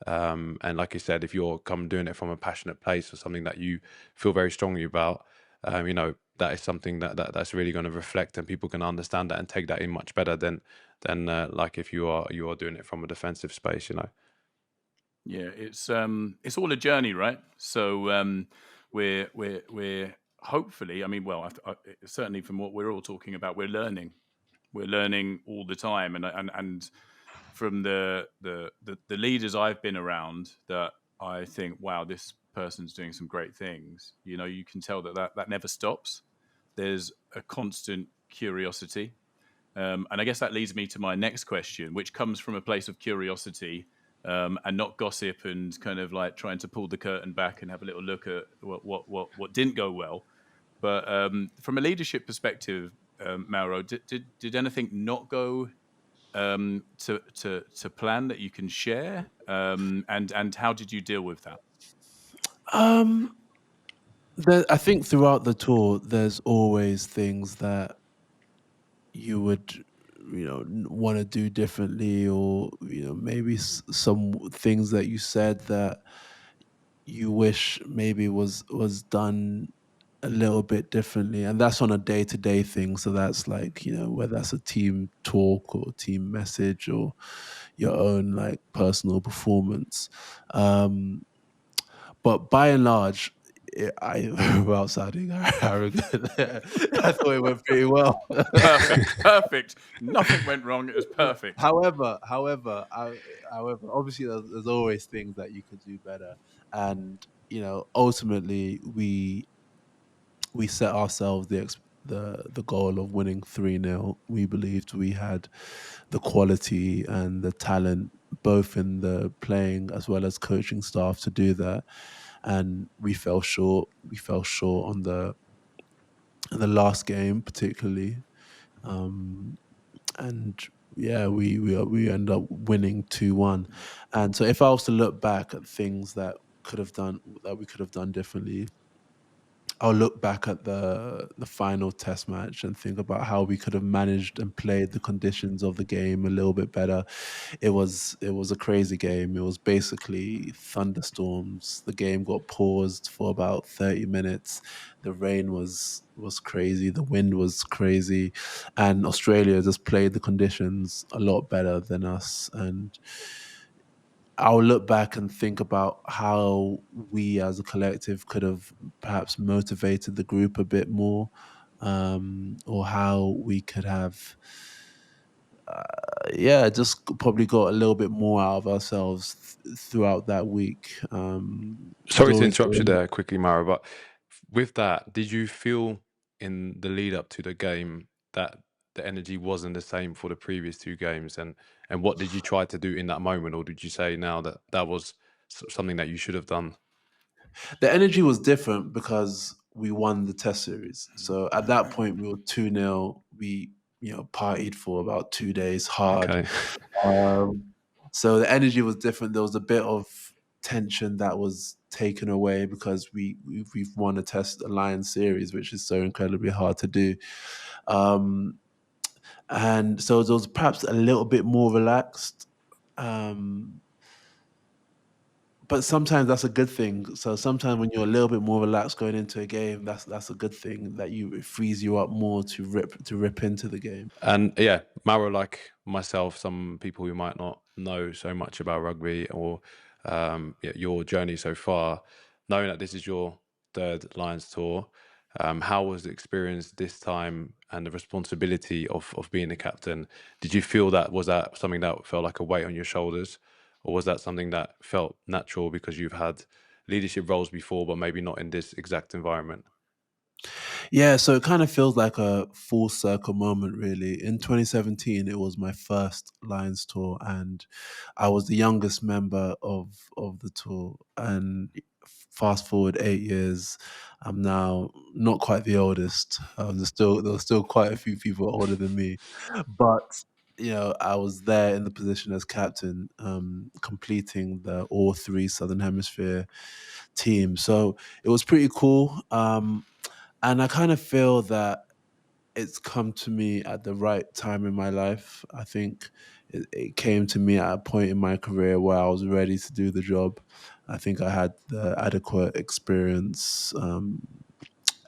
Speaker 3: And like you said, if you're doing it from a passionate place, or something that you feel very strongly about, that is something that's really going to reflect, and people can understand that and take that in much better than like if you are doing it from a defensive space.
Speaker 1: Yeah, it's all a journey, right? So we're hopefully, I mean, well, certainly from what we're all talking about, we're learning, We're learning all the time, and from the leaders I've been around, that I think, wow, this person's doing some great things. You can tell that never stops. There's a constant curiosity. And I guess that leads me to my next question, which comes from a place of curiosity, and not gossip and kind of like trying to pull the curtain back and have a little look at what didn't go well. But from a leadership perspective, Mauro, did anything not go to plan that you can share? And how did you deal with that?
Speaker 2: Um, I think throughout the tour, there's always things that you would, want to do differently, or maybe some things that you said that you wish maybe was done a little bit differently, and that's on a day-to-day thing. So that's like, whether that's a team talk or team message or your own like personal performance. But by and large, without sounding arrogant, I thought it went pretty well.
Speaker 1: Perfect. Nothing went wrong. It was perfect.
Speaker 2: However, obviously there's always things that you could do better, and ultimately we set ourselves the goal of winning 3-0. We believed we had the quality and the talent, both in the playing as well as coaching staff, to do that, and we fell short. We fell short on the last game, particularly, and yeah, we end up winning 2-1. And so, if I was to look back at things that we could have done differently, I'll look back at the final test match and think about how we could have managed and played the conditions of the game a little bit better. It was a crazy game. It was basically thunderstorms. The game got paused for about 30 minutes. The rain was crazy. The wind was crazy, and Australia just played the conditions a lot better than us. And I'll look back and think about how we as a collective could have perhaps motivated the group a bit more, or how we could have, just probably got a little bit more out of ourselves throughout that week. There's
Speaker 3: Sorry to
Speaker 2: always
Speaker 3: interrupt you there quickly, Mara, but with that, did you feel in the lead up to the game that the energy wasn't the same for the previous two games? And what did you try to do in that moment? Or did you say now that that was something that you should have done?
Speaker 2: the energy was different because we won the test series. So at that point, we were 2-0. We, partied for about 2 days hard.
Speaker 3: Okay.
Speaker 2: So the energy was different. There was a bit of tension that was taken away because we've won a Lions series, which is so incredibly hard to do. And so it was perhaps a little bit more relaxed. But sometimes that's a good thing. So sometimes when you're a little bit more relaxed going into a game, that's a good thing, that it frees you up more to rip into the game.
Speaker 3: And yeah, Maro, like myself, some people who might not know so much about rugby or your journey so far, knowing that this is your third Lions tour, how was the experience this time and the responsibility of being a captain? Did you feel was that something that felt like a weight on your shoulders, or was that something that felt natural because you've had leadership roles before, but maybe not in this exact environment?
Speaker 2: Yeah, so it kind of feels like a full circle moment, really. In 2017, it was my first Lions tour, and I was the youngest member of the tour. And fast forward 8 years, I'm now not quite the oldest. There's still quite a few people older than me, but I was there in the position as captain, completing the all three Southern Hemisphere teams. So it was pretty cool. And I kind of feel that it's come to me at the right time in my life. I think it came to me at a point in my career where I was ready to do the job. I think I had the adequate experience,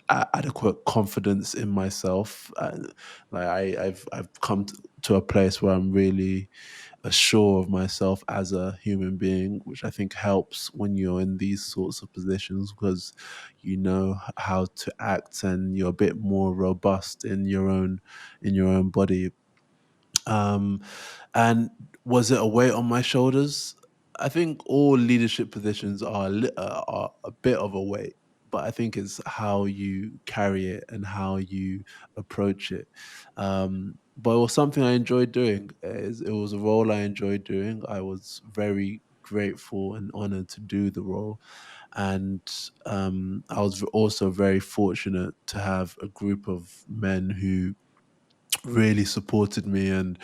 Speaker 2: adequate confidence in myself. Like I've come to a place where I'm really sure of myself as a human being, which I think helps when you're in these sorts of positions, because you know how to act and you're a bit more robust in your own body. And was it a weight on my shoulders? I think all leadership positions are a bit of a weight, but I think it's how you carry it and how you approach it. But it was something I enjoyed doing. It was a role I enjoyed doing. I was very grateful and honored to do the role. And I was also very fortunate to have a group of men who really supported me and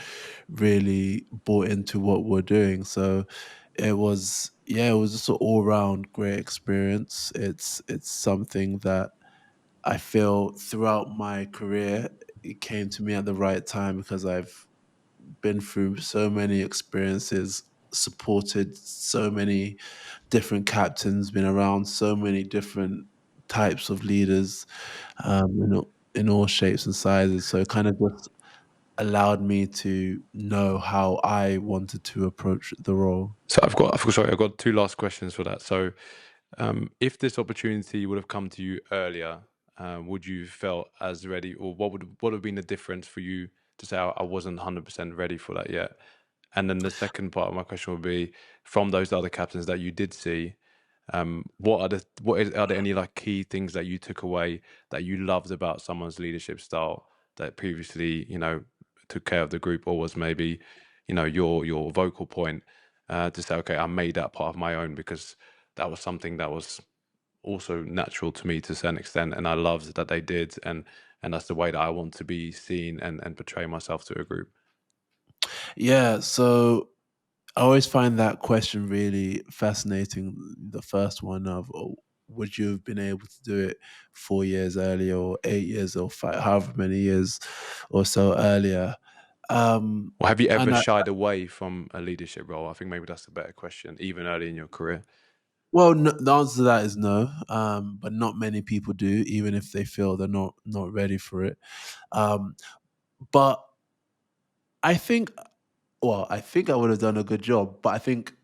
Speaker 2: really bought into what we're doing. So it was just an all round great experience. It's something that I feel throughout my career it came to me at the right time because I've been through so many experiences, supported so many different captains, been around so many different types of leaders, in all shapes and sizes. So it kind of just allowed me to know how I wanted to approach the role.
Speaker 3: So I've got two last questions for that. So, if this opportunity would have come to you earlier, would you felt as ready, or what would have been the difference for you to say I wasn't 100% ready for that yet? And then the second part of my question would be, from those other captains that you did see, are there any like key things that you took away that you loved about someone's leadership style that previously, took care of the group, or was maybe, your vocal point, to say, okay, I made that part of my own because that was something that was also natural to me to a certain extent, and I loved that they did, and that's the way that I want to be seen and portray myself to a group.
Speaker 2: Yeah, so I always find that question really fascinating. The first one of, oh, would you have been able to do it 4 years earlier, or 8 years, or five, however many years or so earlier?
Speaker 3: Or have you ever
Speaker 2: And
Speaker 3: shied away from a leadership role? I think maybe that's a better question, even early in your career.
Speaker 2: well, no, the answer to that is no. But not many people do, even if they feel they're not ready for it. Um, but I think, well, I think I would have done a good job, but I think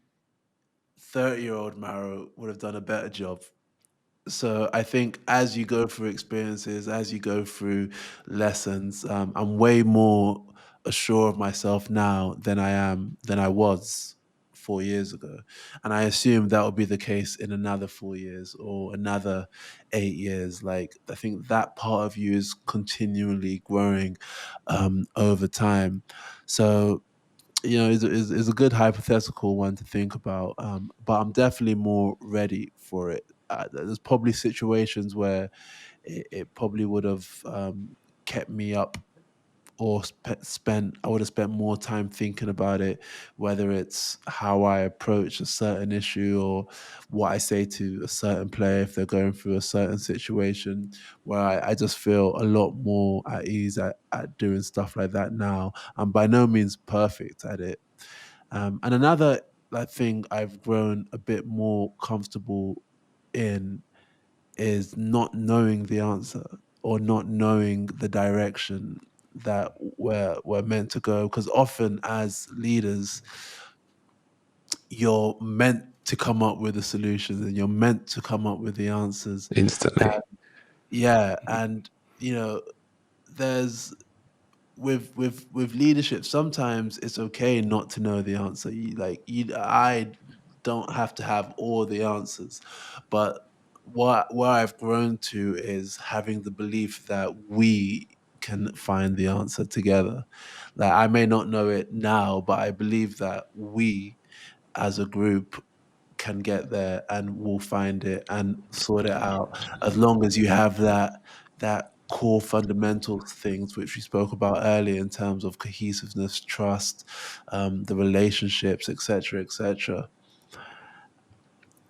Speaker 2: 30-year-old Maro would have done a better job. So I think as you go through experiences, as you go through lessons, I'm way more assured of myself now than I was 4 years ago, and I assume that will be the case in another 4 years or another 8 years. Like, I think that part of you is continually growing over time. So is a good hypothetical one to think about. But I'm definitely more ready for it. There's probably situations where it probably would have kept me up, or I would have spent more time thinking about it, whether it's how I approach a certain issue or what I say to a certain player if they're going through a certain situation, where I just feel a lot more at ease at doing stuff like that now. I'm by no means perfect at it. And another thing I've grown a bit more comfortable in is not knowing the answer, or not knowing the direction that we're meant to go. Because often as leaders, you're meant to come up with the solutions and you're meant to come up with the answers.
Speaker 3: Instantly.
Speaker 2: Yeah, and you know, there's with leadership, sometimes it's okay not to know the answer. I don't have to have all the answers, but what I've grown to is having the belief that we can find the answer together. Like, I may not know it now, but I believe that we as a group can get there and we'll find it and sort it out, as long as you have that core fundamental things which we spoke about earlier in terms of cohesiveness, trust, the relationships, etc., etc.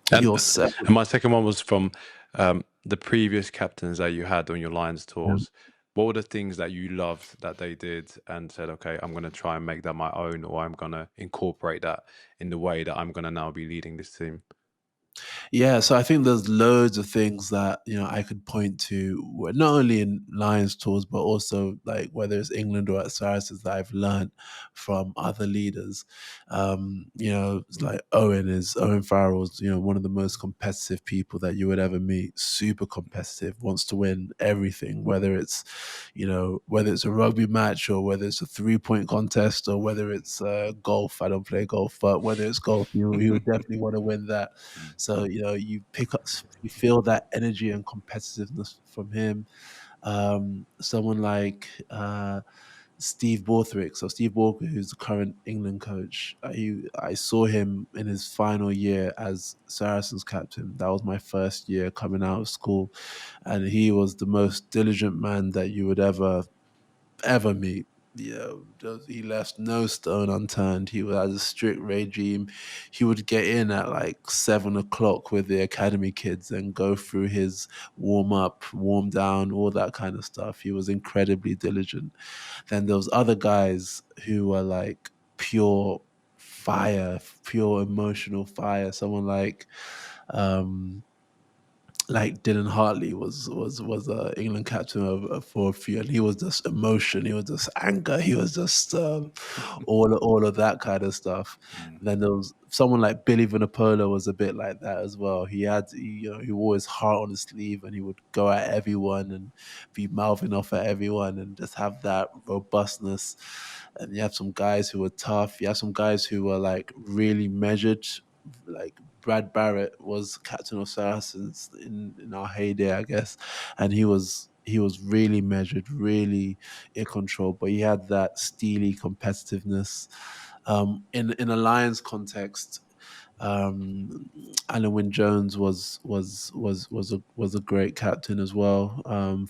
Speaker 3: And
Speaker 2: Yourself.
Speaker 3: and my second one was from, the previous captains that you had on your Lions tours. What were the things that you loved that they did and said, okay, I'm going to try and make that my own, or I'm going to incorporate that in the way that I'm going to now be leading this team?
Speaker 2: Yeah, so I think there's loads of things that I could point to, not only in Lions tours, but also like whether it's England or at Saracens that I've learned from other leaders. It's like Owen Farrell's one of the most competitive people that you would ever meet. Super competitive, wants to win everything, whether it's a rugby match or whether it's a 3-point contest or whether it's golf. I don't play golf, but whether it's golf, he would definitely want to win that.
Speaker 1: Mm.
Speaker 2: So you feel that energy and competitiveness from him. Someone like Steve Borthwick. So Steve Borthwick, who's the current England coach, I saw him in his final year as Saracens captain. That was my first year coming out of school, and he was the most diligent man that you would ever meet. He left no stone unturned. He had a strict regime. He would get in at like 7 o'clock with the academy kids and go through his warm up, warm down, all that kind of stuff. He was incredibly diligent. Then there was other guys who were like pure fire, pure emotional fire. Someone like Dylan Hartley was England captain for a few, and he was just emotion, he was just anger, he was just all of that kind of stuff.
Speaker 1: Mm.
Speaker 2: And then there was someone like Billy Vanapola was a bit like that as well. He always heart on his sleeve, and he would go at everyone and be mouthing off at everyone and just have that robustness. And you have some guys who were tough. You have some guys who were like really measured, like Brad Barrett was captain of Saracens in our heyday, I guess, and he was really measured, really in control, but he had that steely competitiveness. In a Lions context, um, Alan Wynne Jones was a great captain as well,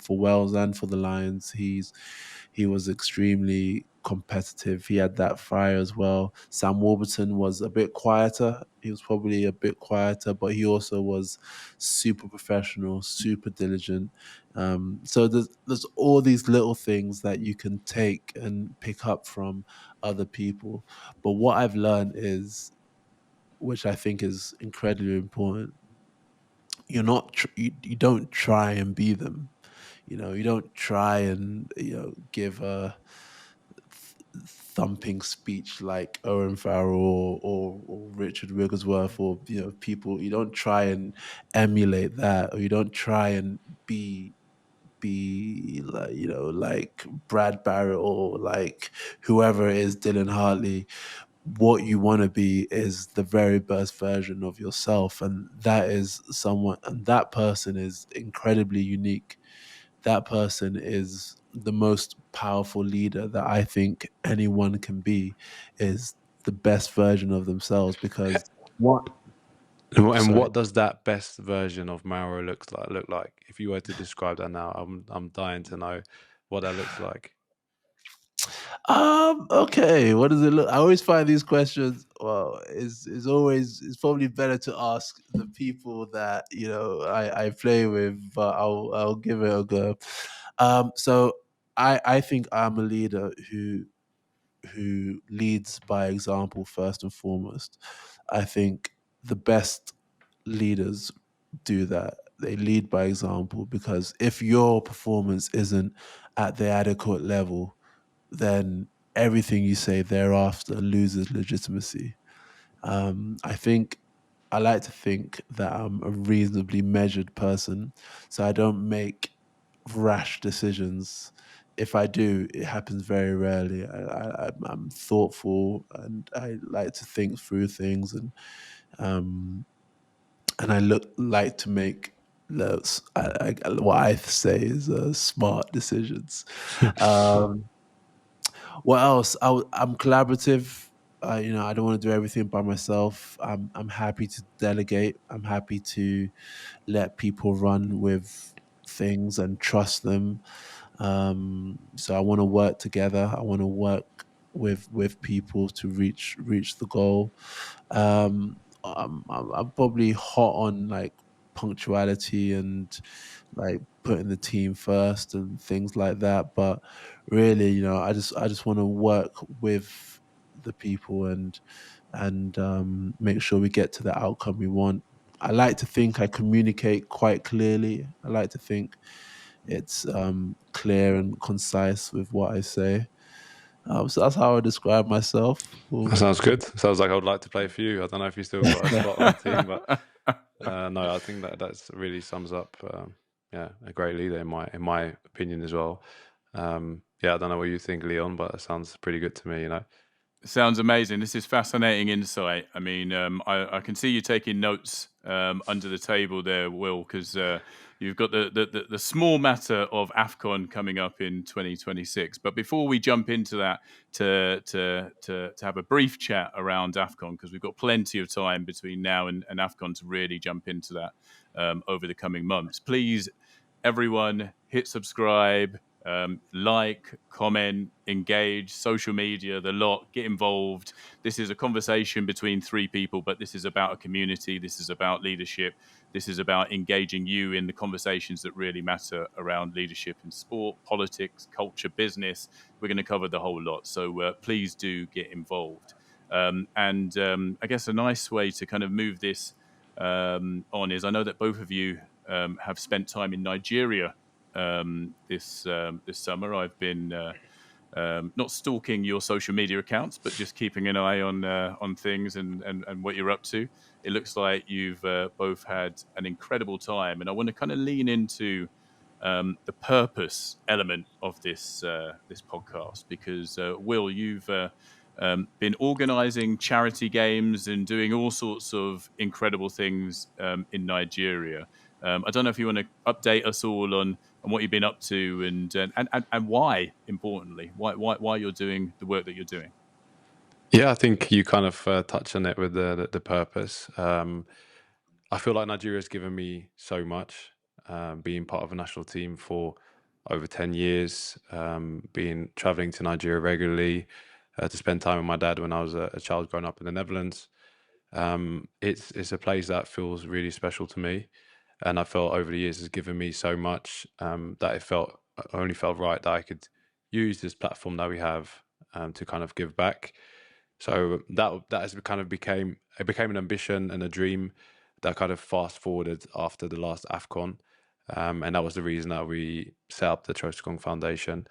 Speaker 2: for Wales and for the Lions. He was extremely competitive. He had that fire as well. Sam Warburton was a bit quieter. He was probably a bit quieter, but he also was super professional, super diligent. So there's all these little things that you can take and pick up from other people. But what I've learned is, which I think is incredibly important, you don't try and be them. You don't try and give a thumping speech like Owen Farrell or Richard Wigglesworth, or people. You don't try and emulate that, or you don't try and be like like Brad Barrett or like whoever it is, Dylan Hartley. What you want to be is the very best version of yourself, and that person is incredibly unique. That person is the most powerful leader that I think anyone can be, is the best version of themselves. Because what
Speaker 3: And
Speaker 2: sorry
Speaker 3: what does that best version of Mauro look like? If you were to describe that now, I'm dying to know what that looks like.
Speaker 2: Okay, what does it look? I always find these questions. Well, it's probably better to ask the people that I play with, but I'll give it a go. So I think I'm a leader who leads by example first and foremost. I think the best leaders do that. They lead by example, because if your performance isn't at the adequate level, then everything you say thereafter loses legitimacy. I like to think that I'm a reasonably measured person, so I don't make rash decisions. If I do, it happens very rarely. I'm thoughtful, and I like to think through things, um, and I like to make what I say is smart decisions. Um, what else? I'm collaborative. I don't want to do everything by myself. I'm happy to delegate. I'm happy to let people run with things and trust them. So I want to work together. I want to work with people to reach the goal. I'm probably hot on like punctuality and like putting the team first and things like that. But really, I just want to work with the people and make sure we get to the outcome we want. I like to think I communicate quite clearly. I like to think it's clear and concise with what I say. So that's how I describe myself.
Speaker 3: That sounds good. Sounds like I would like to play for you. I don't know if you still got a spot on the team, but no, I think that's really sums up, a great leader in my opinion as well. Yeah, I don't know what you think, Leon, but it sounds pretty good to me. You know.
Speaker 1: Sounds amazing. This is fascinating insight. I mean, I can see you taking notes under the table there, Will, because you've got the small matter of AFCON coming up in 2026. But before we jump into that, to have a brief chat around AFCON, because we've got plenty of time between now and AFCON to really jump into that over the coming months. Please, everyone, hit subscribe. Like, comment, engage, social media, the lot, get involved. This is a conversation between three people, but this is about a community. This is about leadership. This is about engaging you in the conversations that really matter around leadership in sport, politics, culture, business. We're going to cover the whole lot. So please do get involved. I guess a nice way to kind of move this on is I know that both of you have spent time in Nigeria this summer. I've been not stalking your social media accounts, but just keeping an eye on things and what you're up to. It looks like you've both had an incredible time, and I want to kind of lean into the purpose element of this podcast because Will, you've been organising charity games and doing all sorts of incredible things in Nigeria. I don't know if you want to update us all on what you've been up to and why, importantly, why you're doing the work that you're doing.
Speaker 3: Yeah, I think you kind of touched on it with the purpose. I feel like Nigeria has given me so much. Being part of a national team for over 10 years, being traveling to Nigeria regularly to spend time with my dad when I was a child growing up in the Netherlands. It's a place that feels really special to me, and I felt over the years has given me so much that I only felt right that I could use this platform that we have to kind of give back. So that has kind of became an ambition and a dream that kind of fast forwarded after the last AFCON, and that was the reason that we set up the Troost-Ekong Foundation.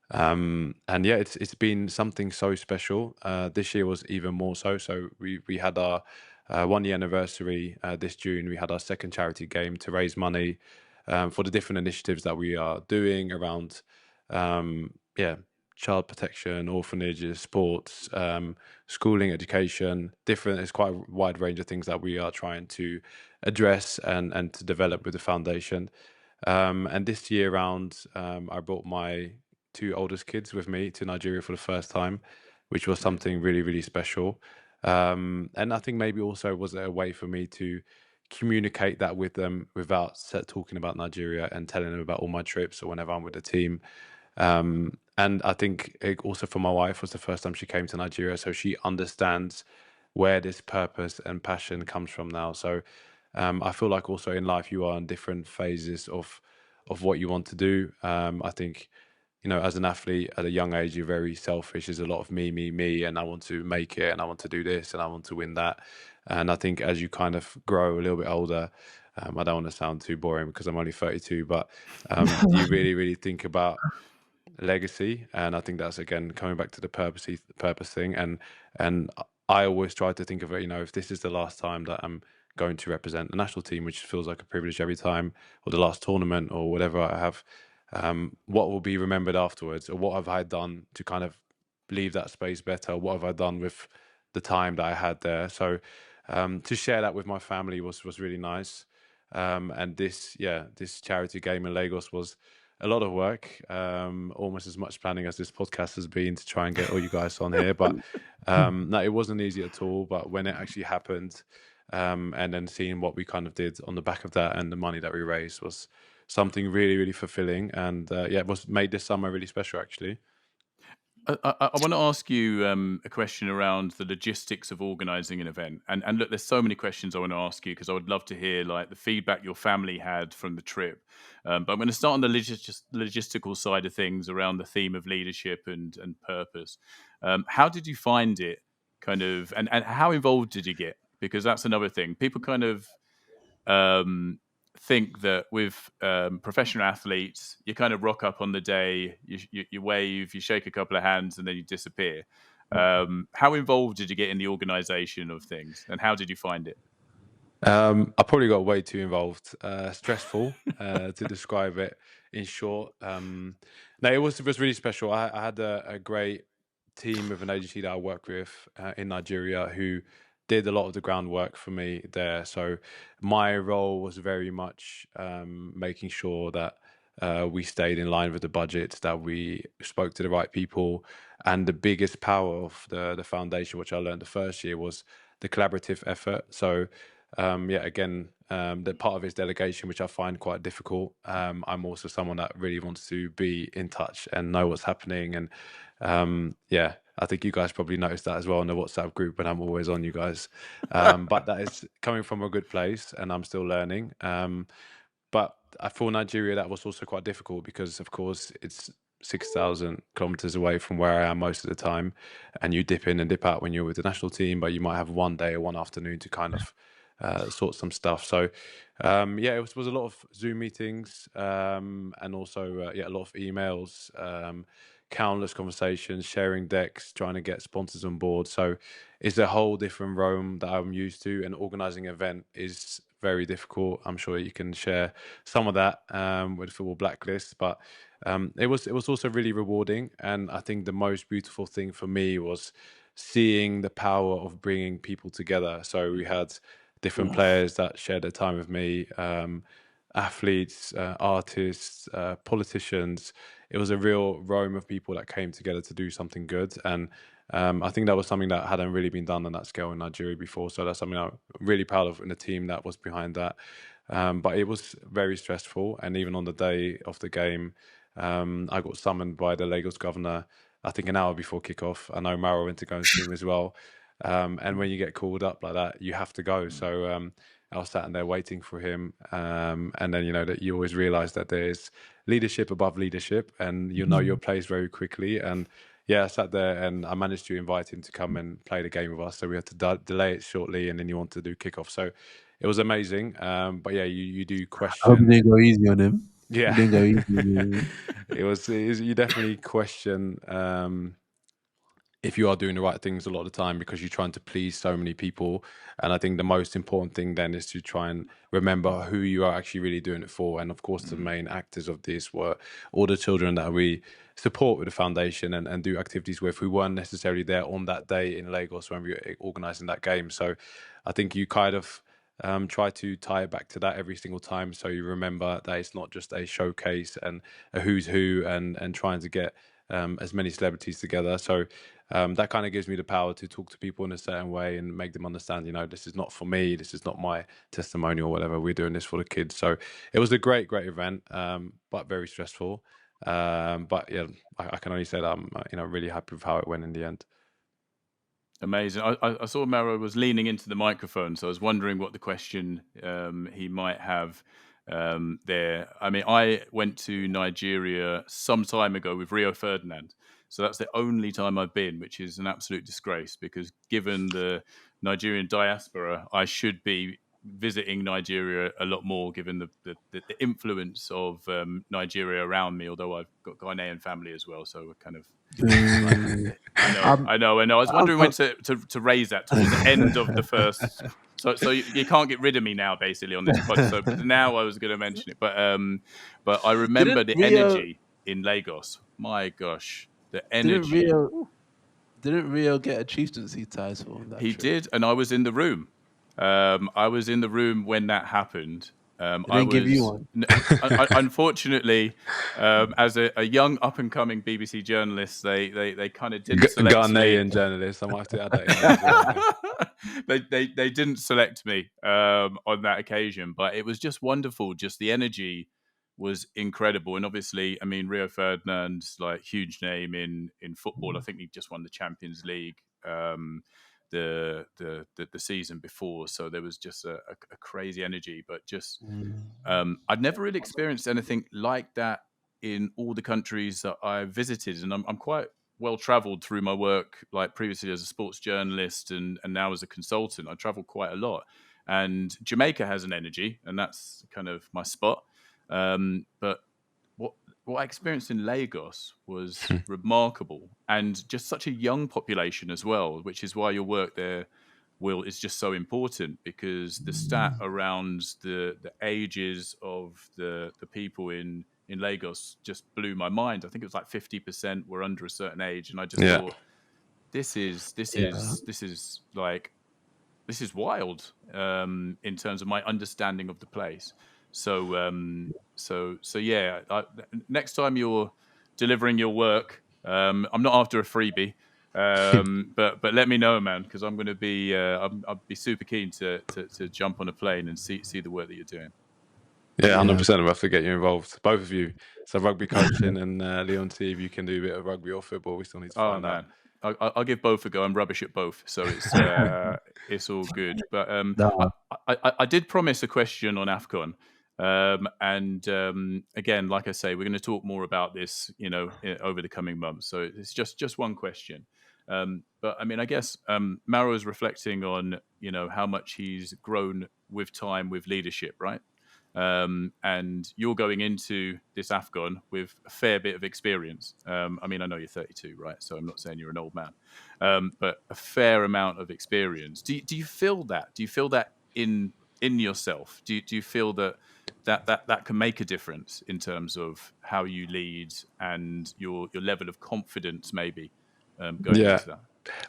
Speaker 3: And yeah, it's been something so special. This year was even more so. So we had our 1 year anniversary this June. We had our second charity game to raise money for the different initiatives that we are doing around child protection, orphanages, sports, schooling, education. It's quite a wide range of things that we are trying to address and to develop with the foundation. And this year round, I brought my 2 oldest kids with me to Nigeria for the first time, which was something really, really special. And I think maybe also was a way for me to communicate that with them without talking about Nigeria and telling them about all my trips or whenever I'm with the team. And I think also for my wife was the first time she came to Nigeria, so she understands where this purpose and passion comes from now. So I feel like also in life you are in different phases of what you want to do. I think, as an athlete at a young age, you're very selfish. There's a lot of me, and I want to make it, and I want to do this, and I want to win that. And I think as you kind of grow a little bit older, I don't want to sound too boring because I'm only 32, but you really, really think about legacy. And I think that's, again, coming back to the purpose thing. And I always try to think of it, if this is the last time that I'm going to represent the national team, which feels like a privilege every time, or the last tournament or whatever I have, what will be remembered afterwards, or what have I done to kind of leave that space better? What have I done with the time that I had there? So to share that with my family was really nice. And this charity game in Lagos was a lot of work, almost as much planning as this podcast has been to try and get all you guys on here. But no, it wasn't easy at all. But when it actually happened, and then seeing what we kind of did on the back of that and the money that we raised was something really, really fulfilling. And it was made this summer really special, actually.
Speaker 1: I want to ask you a question around the logistics of organising an event. And look, there's so many questions I want to ask you because I would love to hear like the feedback your family had from the trip. But I'm going to start on the logistical side of things around the theme of leadership and purpose. How did you find it kind of, and how involved did you get? Because that's another thing. People kind of think that with professional athletes, you kind of rock up on the day, you wave, you shake a couple of hands, and then you disappear. How involved did you get in the organisation of things, and how did you find it?
Speaker 3: I probably got way too involved. Stressful, to describe it in short. No, it was really special. I had a great team with an agency that I work with in Nigeria who did a lot of the groundwork for me there. So my role was very much making sure that we stayed in line with the budget, that we spoke to the right people, and the biggest power of the foundation, which I learned the first year, was the collaborative effort. So yeah, again, the part of his delegation, which I find quite difficult. I'm also someone that really wants to be in touch and know what's happening. And yeah, I think you guys probably noticed that as well in the WhatsApp group when I'm always on you guys. But that is coming from a good place, and I'm still learning. But for Nigeria, that was also quite difficult because, of course, it's 6,000 kilometers away from where I am most of the time. And you dip in and dip out when you're with the national team, but you might have one day or one afternoon to kind of sort some stuff. So, yeah, it was a lot of Zoom meetings, and also, yeah, a lot of emails, countless conversations, sharing decks, trying to get sponsors on board. So it's a whole different realm that I'm used to, and organizing an event is very difficult. I'm sure you can share some of that with Football Blacklist, but it was also really rewarding. And I think the most beautiful thing for me was seeing the power of bringing people together. So we had different players that shared their time with me, athletes, artists, politicians. It was a real roam of people that came together to do something good. And I think that was something that hadn't really been done on that scale in Nigeria before. So that's something I'm really proud of in the team that was behind that. But it was very stressful. And even on the day of the game, I got summoned by the Lagos governor, I think an hour before kickoff. I know Maro went to go and see him as well. And when you get called up like that, you have to go. So I was sat in there waiting for him. And then, that you always realize that there's leadership above leadership, and you know your place very quickly. And yeah, I sat there and I managed to invite him to come and play the game with us. So we had to delay it shortly, and then you want to do kickoff. So it was amazing. But yeah, you do
Speaker 2: I hope you
Speaker 3: question.
Speaker 2: didn't go easy on him. You
Speaker 3: Yeah.
Speaker 2: didn't go easy on him.
Speaker 3: It was you definitely question if you are doing the right things a lot of the time, because you're trying to please so many people. And I think the most important thing then is to try and remember who you are actually really doing it for. And of course, the main actors of this were all the children that we support with the foundation and do activities with, who weren't necessarily there on that day in Lagos when we were organizing that game. So I think you kind of try to tie it back to that every single time, so you remember that it's not just a showcase and a who's who, and trying to get as many celebrities together. So that kind of gives me the power to talk to people in a certain way and make them understand, this is not for me, this is not my testimonial, whatever. We're doing this for the kids. So it was a great, great event, but very stressful. But yeah, I can only say that I'm, really happy with how it went in the end.
Speaker 1: Amazing. I saw Maro was leaning into the microphone, so I was wondering what the question he might have there. I mean, I went to Nigeria some time ago with Rio Ferdinand, so that's the only time I've been, which is an absolute disgrace, because given the Nigerian diaspora, I should be visiting Nigeria a lot more, given the influence of Nigeria around me, although I've got Ghanaian family as well, so we're kind of... I know. I was wondering when to raise that towards the end of the first. So you can't get rid of me now, basically, on this pod. So now I was going to mention it, but I remember the energy in Lagos. My gosh, the energy.
Speaker 2: Didn't Rio get a chieftaincy title on that
Speaker 1: He
Speaker 2: trip?
Speaker 1: did, and I was in the room. I was in the room when that happened.
Speaker 2: They didn't give you one.
Speaker 1: Unfortunately, as a young up and coming BBC journalist, they kind of didn't select
Speaker 3: Ghanaian
Speaker 1: me.
Speaker 3: journalist. I might have to add that in there as well.
Speaker 1: They didn't select me on that occasion, but it was just wonderful. Just the energy was incredible, and obviously, I mean, Rio Ferdinand's like huge name in football. I think he just won the Champions League the season before, so there was just a crazy energy. But just I'd never really experienced anything like that in all the countries that I've visited, and I'm quite well traveled through my work, like previously as a sports journalist and now as a consultant. I travel quite a lot, and Jamaica has an energy, and that's kind of my spot. But what I experienced in Lagos was remarkable, and just such a young population as well, which is why your work there, Will, is just so important, because the stat around the ages of the people in Lagos just blew my mind. I think it was like 50% were under a certain age, and I just
Speaker 3: Yeah.
Speaker 1: thought, this is like, this is wild, in terms of my understanding of the place. So yeah. Next time you're delivering your work, I'm not after a freebie, but let me know, man, because I'm going to be I'd be super keen to jump on a plane and see the work that you're doing.
Speaker 3: Yeah,
Speaker 2: Yeah.
Speaker 3: 100%. We'll have to get you involved, both of you. So rugby coaching and Leon, see if you can do a bit of rugby or football. We still need to
Speaker 1: Oh
Speaker 3: find out.
Speaker 1: man, I'll give both a go. I'm rubbish at both, so it's all good. But
Speaker 2: No.
Speaker 1: I did promise a question on AFCON, and again, like I say, we're going to talk more about this, over the coming months. So it's just one question. But I mean, I guess Maro is reflecting on how much he's grown with time, with leadership, right? And you're going into this AFCON with a fair bit of experience. I mean, I know you're 32, right? So I'm not saying you're an old man, but a fair amount of experience. Do you feel that? Do you feel that in yourself? Do you feel that can make a difference in terms of how you lead and your level of confidence, maybe, going
Speaker 3: Yeah.
Speaker 1: into that?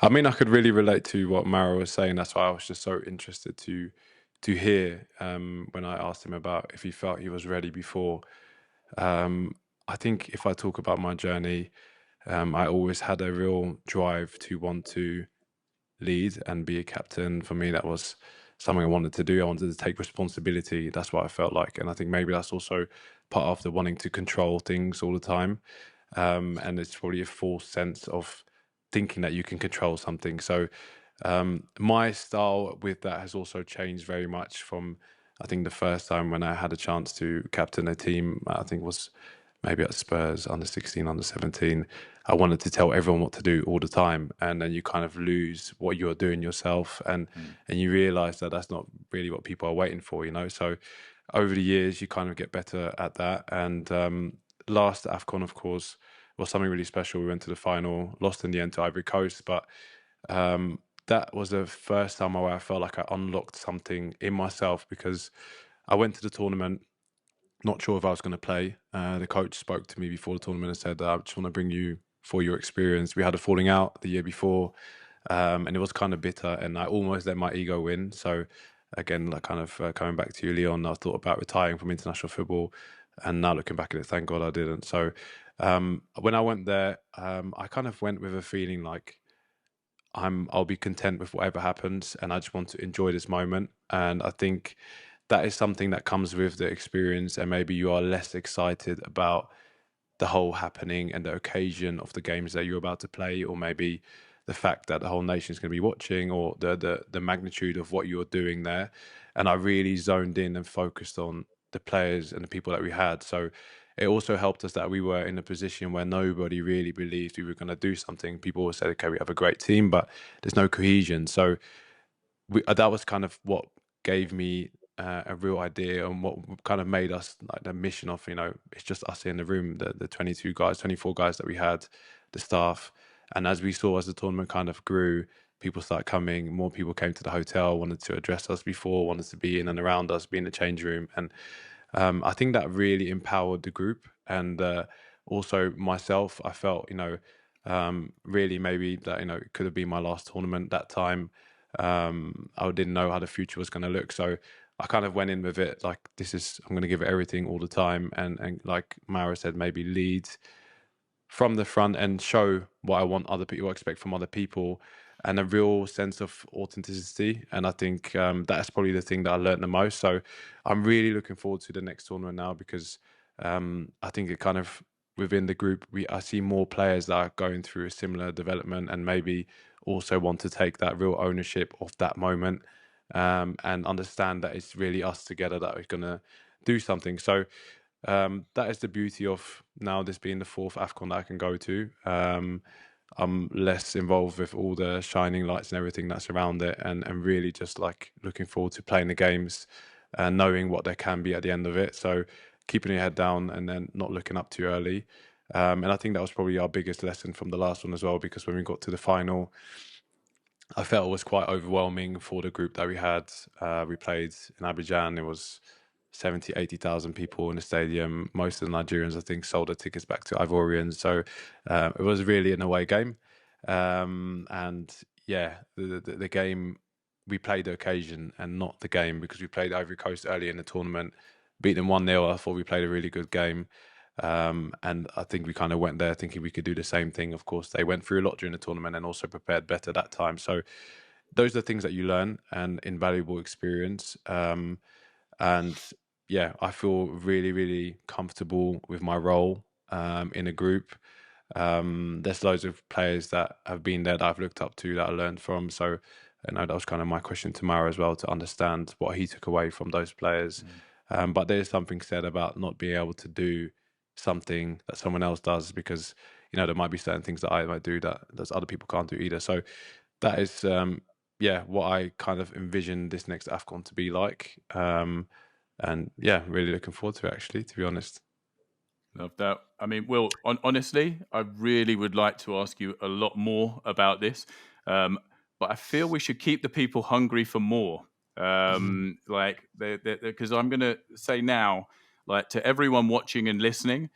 Speaker 3: I mean, I could really relate to what Maro was saying. That's why I was just so interested to hear when I asked him about if he felt he was ready before. I think if I talk about my journey, I always had a real drive to want to lead and be a captain. For me, that was something I wanted to do. I wanted to take responsibility. That's what I felt like. And I think maybe that's also part of the wanting to control things all the time. And it's probably a false sense of thinking that you can control something. So my style with that has also changed very much from, I think, the first time when I had a chance to captain a team, I think was maybe at Spurs, under 16, under 17. I wanted to tell everyone what to do all the time, and then you kind of lose what you're doing yourself, and you realize that that's not really what people are waiting for. So over the years, you kind of get better at that. And last AFCON, of course, was something really special. We went to the final, lost in the end to Ivory Coast, but that was the first time where I felt like I unlocked something in myself, because I went to the tournament not sure if I was going to play. The coach spoke to me before the tournament and said, I just want to bring you for your experience. We had a falling out the year before, and it was kind of bitter, and I almost let my ego win. So again, like kind of coming back to you, Leon, I thought about retiring from international football, and now looking back at it, thank God I didn't. So when I went there, I kind of went with a feeling like I'll be content with whatever happens, and I just want to enjoy this moment. And I think that is something that comes with the experience, and maybe you are less excited about the whole happening and the occasion of the games that you're about to play, or maybe the fact that the whole nation is going to be watching, or the magnitude of what you're doing there. And I really zoned in and focused on the players and the people that we had. So it also helped us that we were in a position where nobody really believed we were going to do something. People always said, okay, we have a great team, but there's no cohesion. So that was kind of what gave me a real idea, and what kind of made us like the mission of, it's just us in the room, the 22 guys, 24 guys that we had, the staff. And as we saw, as the tournament kind of grew, people started coming, more people came to the hotel, wanted to address us before, wanted to be in and around us, be in the change room. And I think that really empowered the group, and also myself. I felt, really maybe that, it could have been my last tournament that time. I didn't know how the future was going to look. So I kind of went in with it like, I'm going to give it everything all the time. And like Mara said, maybe lead from the front and show what I want other people, expect from other people, and a real sense of authenticity. And I think that's probably the thing that I learned the most. So I'm really looking forward to the next tournament now, because I think it kind of, within the group, I see more players that are going through a similar development, and maybe also want to take that real ownership of that moment, and understand that it's really us together that are going to do something. So that is the beauty of now this being the fourth AFCON that I can go to. I'm less involved with all the shining lights and everything that's around it, and really just like looking forward to playing the games and knowing what there can be at the end of it. So keeping your head down and then not looking up too early. And I think that was probably our biggest lesson from the last one as well, because when we got to the final, I felt it was quite overwhelming for the group that we had. We played in Abidjan. It was 70, 80,000 people in the stadium. Most of the Nigerians, I think, sold their tickets back to Ivorians. So it was really an away game. And yeah, the game, we played the occasion and not the game, because we played Ivory Coast early in the tournament, beat them 1-0. I thought we played a really good game. And I think we kind of went there thinking we could do the same thing. Of course, they went through a lot during the tournament and also prepared better that time. So those are the things that you learn and invaluable experience. And yeah, I feel really, really comfortable with my role in a group. There's loads of players that have been there that I've looked up to, that I learned from. So I know that was kind of my question to Maro as well, to understand what he took away from those players. But there's something said about not being able to do something that someone else does, because there might be certain things that I might do that those other people can't do either. So that is what I kind of envision this next AFCON to be like. And yeah, really looking forward to it, actually, to be honest.
Speaker 1: Love that. I mean, Will, honestly, I really would like to ask you a lot more about this, but I feel we should keep the people hungry for more. Like, because I'm going to say now, like, to everyone watching and listening,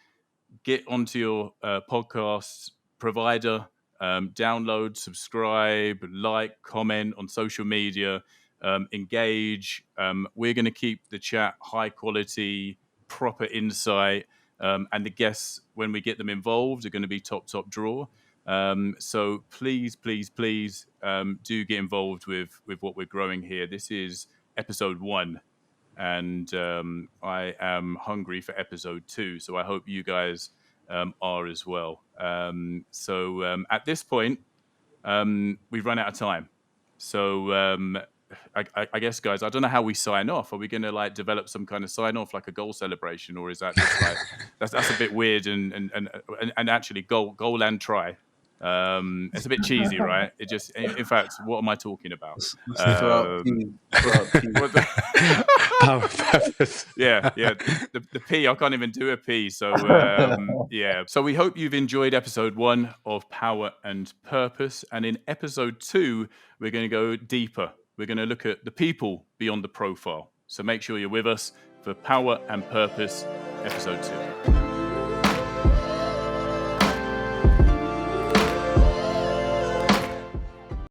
Speaker 1: get onto your podcast provider, download, subscribe, like, comment on social media, engage. We're going to keep the chat high quality, proper insight. And the guests, when we get them involved, are going to be top draw. So please do get involved with what we're growing here. This is episode 1, and I am hungry for episode 2. So I hope you guys are as well. So at this point, we've run out of time. So I guess, guys, I don't know how we sign off. Are we going to like develop some kind of sign off, like a goal celebration, or is that just like that's a bit weird and actually goal and try. It's a bit cheesy, right? It just, in fact, what am I talking about?
Speaker 3: Power purpose.
Speaker 1: Yeah. The P, I can't even do a P. So yeah. So we hope you've enjoyed episode 1 of Power and Purpose, and in episode 2, we're going to go deeper. We're going to look at the people beyond the profile. So make sure you're with us for Power and Purpose, episode 2.